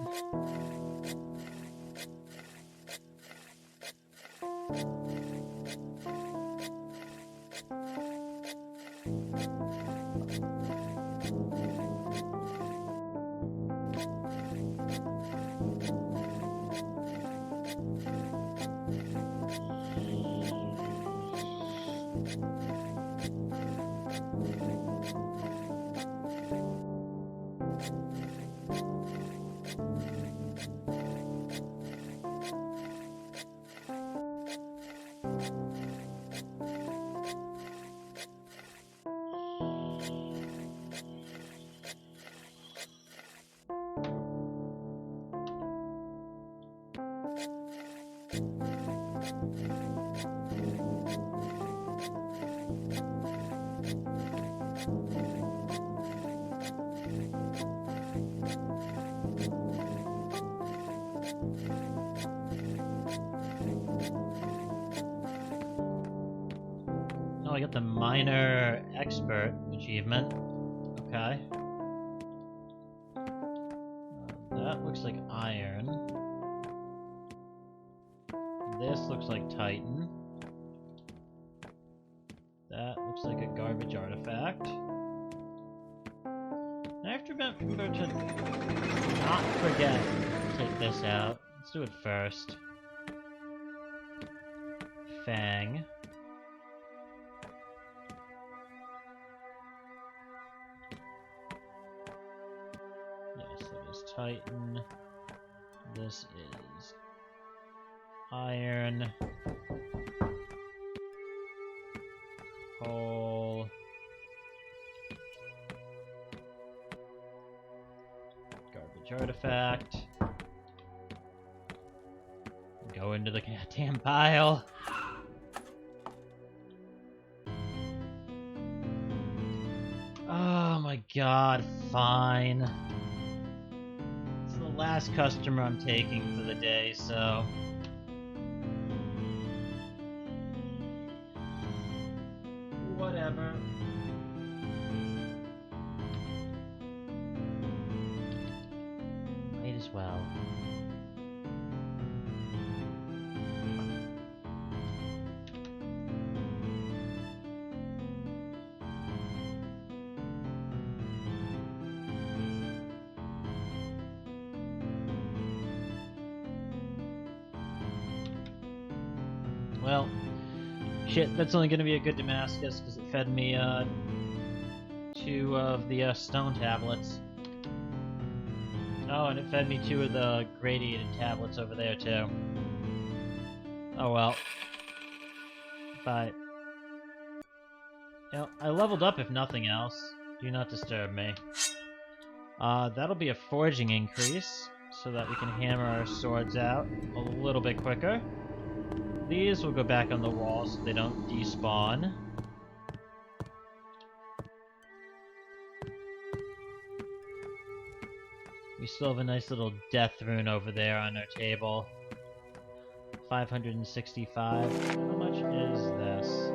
Oh, I got the minor expert achievement. Okay. That looks like iron. This looks like Titan. That looks like a garbage artifact. I have to remember to not forget to take this out. Let's do it first. Fang. Yes, that is Titan. This is iron. Coal. Garbage artifact. Go into the goddamn pile. Oh my god, fine. It's the last customer I'm taking for the day, so... whatever. Might as well. Well, shit, that's only gonna be a good Damascus, because it fed me, 2 of the, stone tablets. Oh, and it fed me 2 of the gradiated tablets over there, too. Oh well. But... you know, I leveled up if nothing else. Do not disturb me. That'll be a forging increase, so that we can hammer our swords out a little bit quicker. These will go back on the wall so they don't despawn. We still have a nice little death rune over there on our table. 565. How much is this?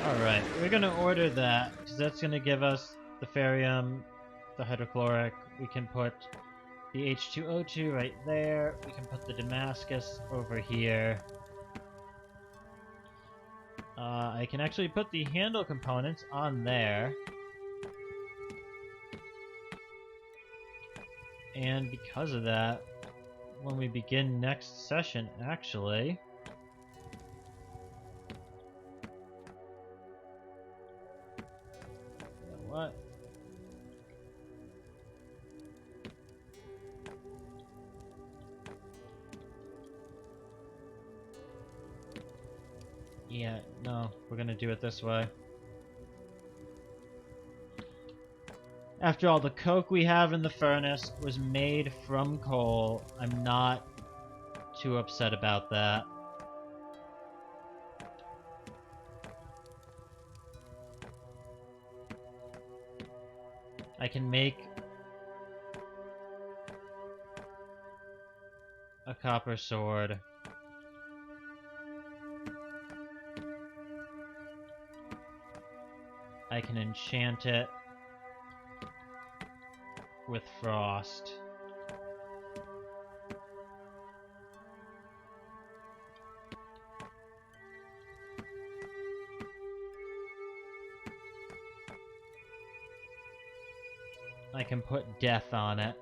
Alright, we're gonna order that, because that's gonna give us the Ferium, the hydrochloric. We can put the H2O2 right there. We can put the Damascus over here. I can actually put the handle components on there. And because of that, when we begin next session, actually... what? Yeah, no, we're gonna do it this way. After all, the coke we have in the furnace was made from coal. I'm not too upset about that. I can make a copper sword I can enchant it with frost. I can put death on it.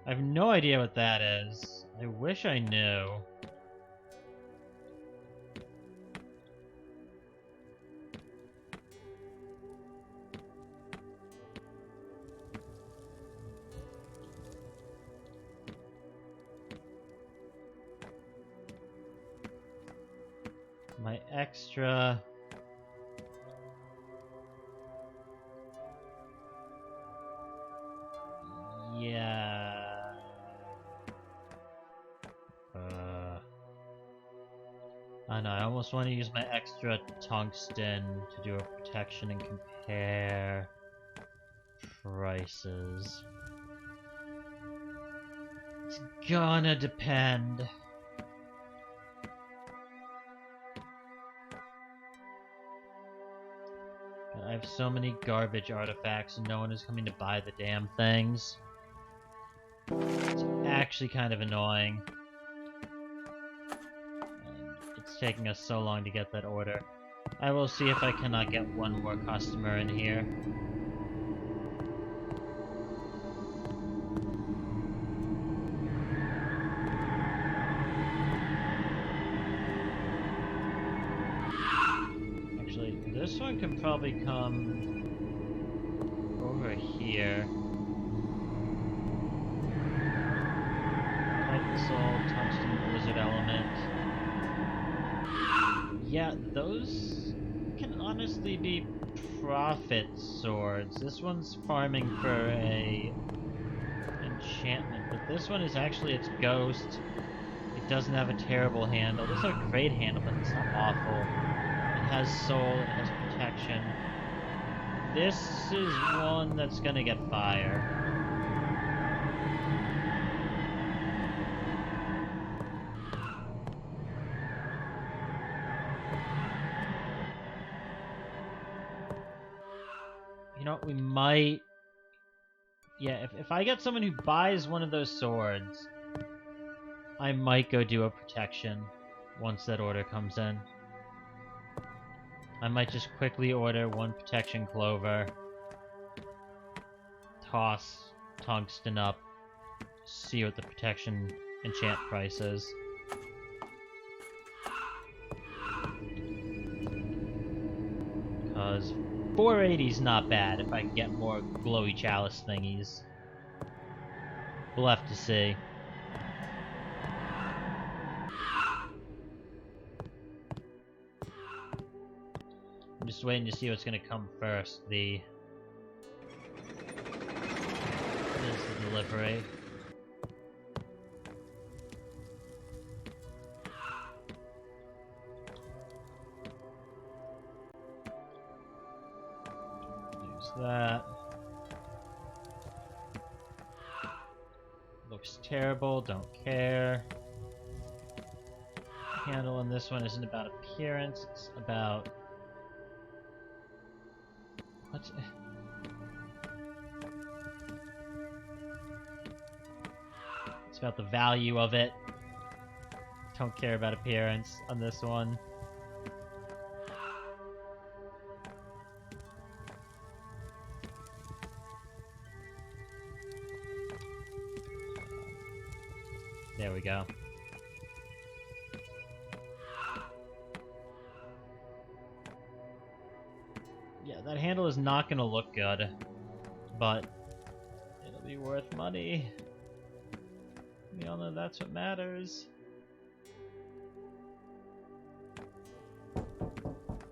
I have no idea what that is. I wish I knew. My extra... Yeah... I know, I almost want to use my extra tungsten to do a protection and compare prices. It's gonna depend. I have so many garbage artifacts and no one is coming to buy the damn things. It's actually kind of annoying. It's taking us so long to get that order. I will see if I cannot get one more customer in here. Actually, this one can probably come over here. Titan Soul, Tungsten Blizzard Element. Yeah, those can honestly be profit swords. This one's farming for a enchantment, but this one is actually its ghost. It doesn't have a terrible handle. It doesn't have a great handle, but it's not awful. It has soul, it has protection. This is one that's gonna get fire. You know what, we might... Yeah, if I get someone who buys one of those swords, I might go do a protection once that order comes in. I might just quickly order one protection clover, toss tungsten up, see what the protection enchant price is. Because 480's not bad if I can get more glowy chalice thingies. We'll have to see. I'm just waiting to see what's gonna come first. There's the delivery. That looks terrible, don't care. Handle on this one isn't about appearance, it's about what's it's about the value of it. Don't care about appearance on this one. There we go. Yeah, that handle is not gonna look good, but it'll be worth money. We all know that's what matters.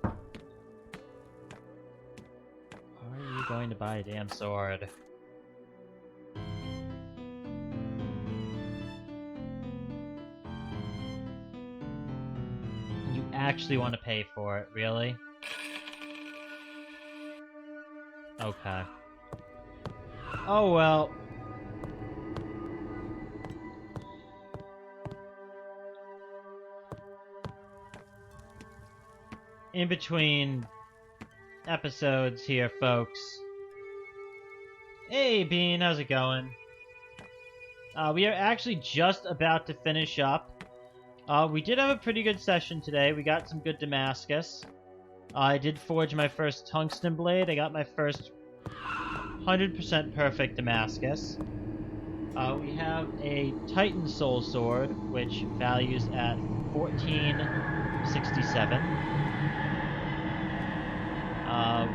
Are you going to buy a damn sword? Actually want to pay for it, really? Okay. Oh well. in between episodes here, folks. Hey, Bean, how's it going? We are actually just about to finish up. We did have a pretty good session today. We got some good Damascus. I did forge my first tungsten blade. I got my first 100% perfect Damascus. We have a Titan Soul Sword, which values at 1467.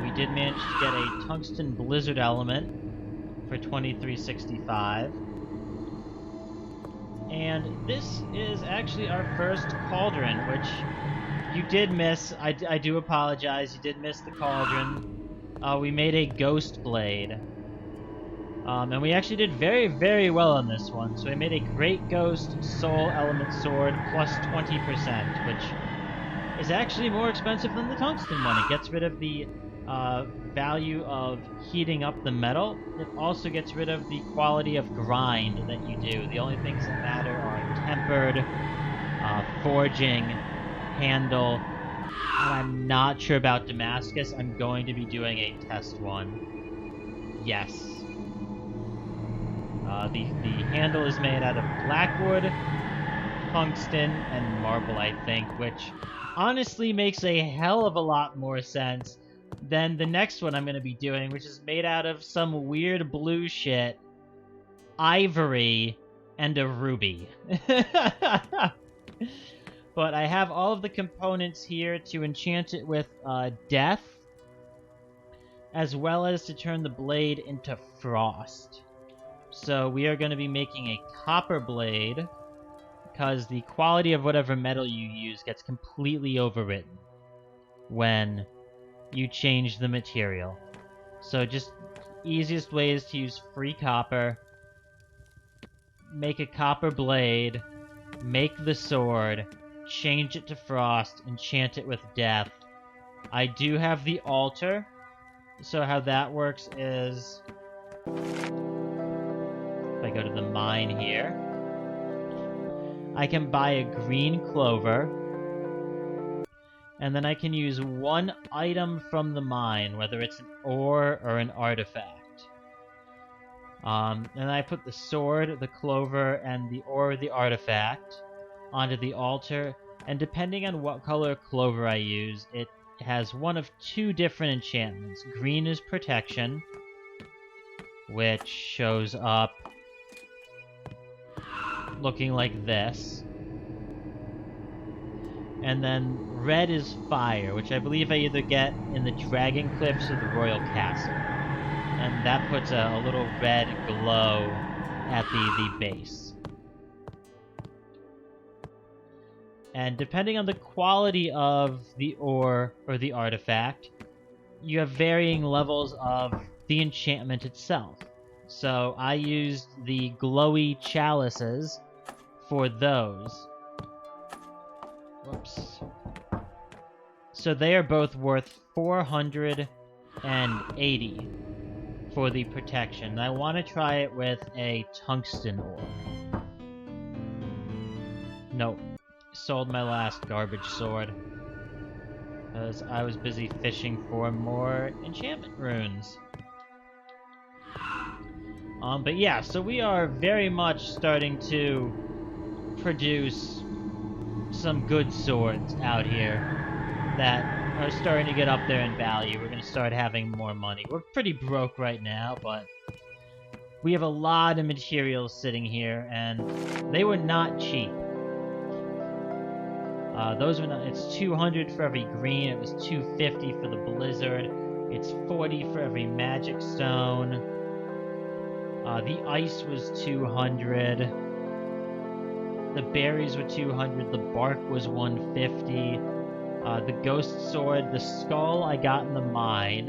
We did manage to get a Tungsten Blizzard Element for 2365. And this is actually our first Cauldron, which you did miss. I do apologize. You did miss the Cauldron. We made a Ghost Blade. And we actually did very, very well on this one. So we made a Great Ghost Soul Element Sword plus 20%, which is actually more expensive than the Tungsten one. It gets rid of the value of heating up the metal. It also gets rid of the quality of grind that you do. The only things that matter are tempered, forging, handle, and I'm not sure about Damascus. I'm going to be doing a test one. Yes. The handle is made out of blackwood, tungsten, and marble, I think, which honestly makes a hell of a lot more sense than the next one I'm going to be doing, which is made out of some weird blue shit, ivory, and a ruby. But I have all of the components here to enchant it with death, as well as to turn the blade into frost. So we are going to be making a copper blade, because the quality of whatever metal you use gets completely overwritten when you change the material. So just easiest way is to use free copper, make a copper blade, make the sword, change it to frost, enchant it with death. I do have the altar, so how that works is if I go to the mine here, I can buy a green clover, and then I can use one item from the mine, whether it's an ore or an artifact. And I put the sword, the clover, and the ore or the artifact onto the altar, and depending on what color clover I use, it has one of two different enchantments. Green is protection, which shows up looking like this. And then red is fire, which I believe I either get in the Dragon Cliffs or the Royal Castle. And that puts a little red glow at the base. And depending on the quality of the ore or the artifact, you have varying levels of the enchantment itself. So I used the glowy chalices for those. Whoops. So they are both worth 480 for the protection. And I want to try it with a tungsten ore. Nope. Sold my last garbage sword, because I was busy fishing for more enchantment runes. But yeah, so we are very much starting to produce some good swords out here that are starting to get up there in value. We're going to start having more money. We're pretty broke right now, but we have a lot of materials sitting here, and they were not cheap. Those were not. It's 200 for every green. It was 250 for the blizzard. It's 40 for every magic stone. The ice was 200. The berries were 200. The bark was 150. The ghost sword, the skull I got in the mine.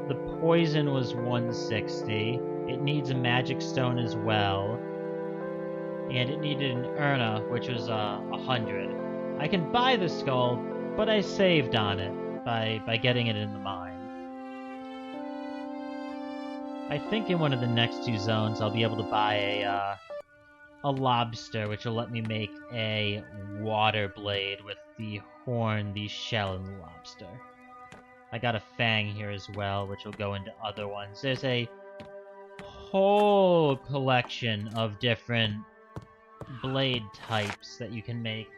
The poison was 160. It needs a magic stone as well. And it needed an urna, which was 100. I can buy the skull, but I saved on it by getting it in the mine. I think in one of the next two zones I'll be able to buy a lobster, which will let me make a water blade with the horn, the shell, and the lobster. I got a fang here as well, which will go into other ones. There's a whole collection of different blade types that you can make.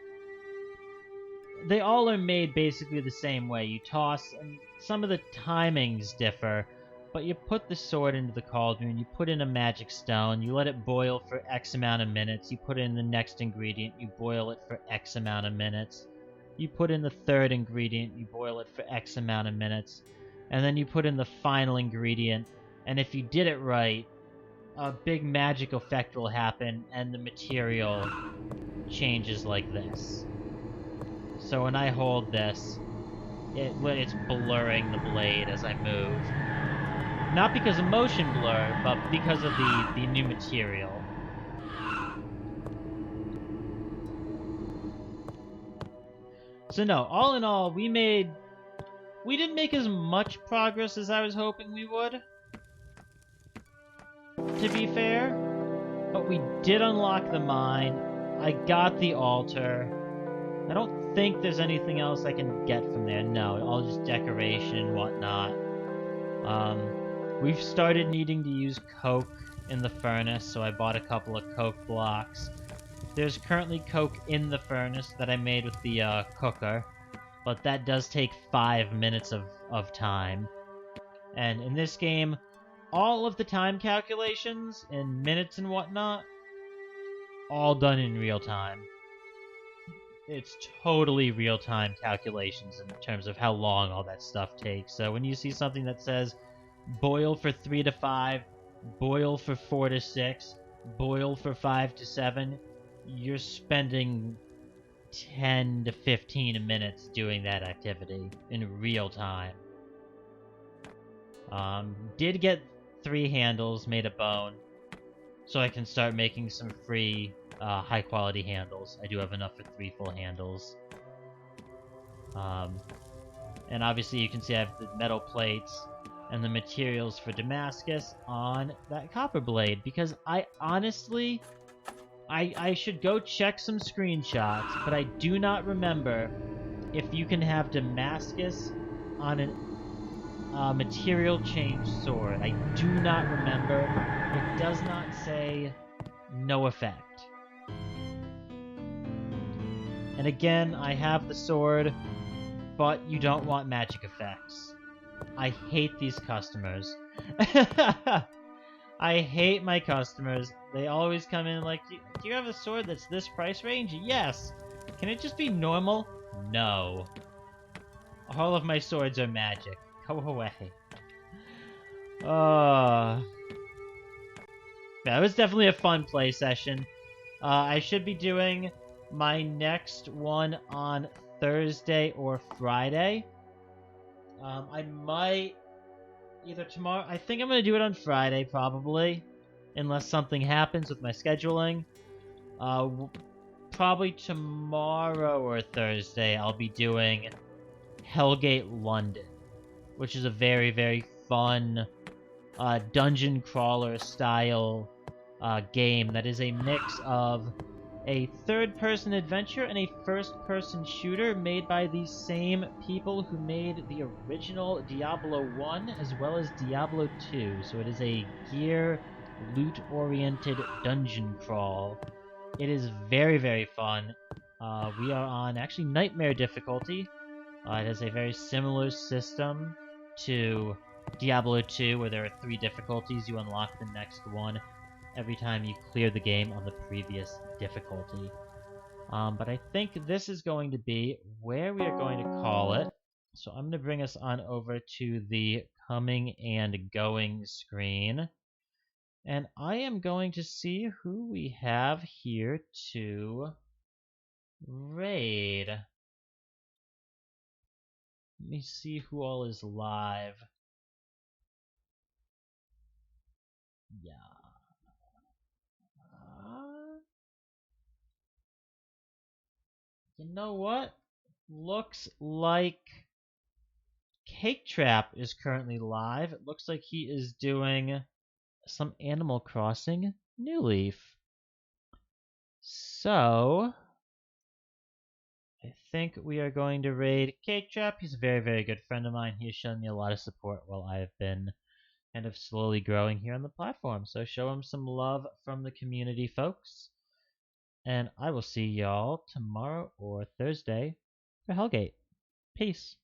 They all are made basically the same way. You toss, and some of the timings differ, but you put the sword into the cauldron, you put in a magic stone, you let it boil for X amount of minutes, you put in the next ingredient, you boil it for X amount of minutes, you put in the third ingredient, you boil it for X amount of minutes, and then you put in the final ingredient, and if you did it right, a big magic effect will happen, and the material changes like this. So when I hold this, it's blurring the blade as I move. Not because of motion blur, but because of the new material. So no, all in all, we didn't make as much progress as I was hoping we would, to be fair, but we did unlock the mine. I got the altar. I don't think there's anything else I can get from there. No, all just decoration and whatnot. We've started needing to use coke in the furnace, so I bought a couple of coke blocks. There's currently coke in the furnace that I made with the cooker, but that does take 5 minutes of time. And in this game, all of the time calculations in minutes and whatnot, all done in real time. It's totally real-time calculations in terms of how long all that stuff takes. So when you see something that says boil for 3 to 5, boil for 4 to 6, boil for 5 to 7, you're spending 10 to 15 minutes doing that activity in real time. Did get 3 handles made of bone, so I can start making some free high quality handles. I do have enough for 3 full handles. And obviously you can see I have the metal plates and the materials for Damascus on that copper blade, because I honestly, I should go check some screenshots, but I do not remember if you can have Damascus on a material change sword. I do not remember. It does not say no effect. And again, I have the sword, but you don't want magic effects. I hate these customers. I hate my customers. They always come in like, do you have a sword that's this price range? Yes. Can it just be normal? No. All of my swords are magic. Go away. That was definitely a fun play session. I should be doing my next one on Thursday or Friday. I might either tomorrow. I think I'm going to do it on Friday, probably, unless something happens with my scheduling. Probably tomorrow or Thursday, I'll be doing Hellgate London, which is a very, very fun dungeon crawler style game that is a mix of a third-person adventure and a first-person shooter made by the same people who made the original Diablo 1 as well as Diablo 2. So it is a gear, loot-oriented dungeon crawl. It is very, very fun. We are on actually Nightmare difficulty. It has a very similar system to Diablo 2, where there are 3 difficulties. You unlock the next one every time you clear the game on the previous difficulty. But I think this is going to be where we are going to call it. So I'm going to bring us on over to the coming and going screen. And I am going to see who we have here to raid. Let me see who all is live. Yeah. You know what? Looks like Cake Trap is currently live. It looks like he is doing some Animal Crossing New Leaf. So, I think we are going to raid Cake Trap. He's a very, very good friend of mine. He has shown me a lot of support while I have been kind of slowly growing here on the platform. So show him some love from the community, folks. And I will see y'all tomorrow or Thursday for Hellgate. Peace.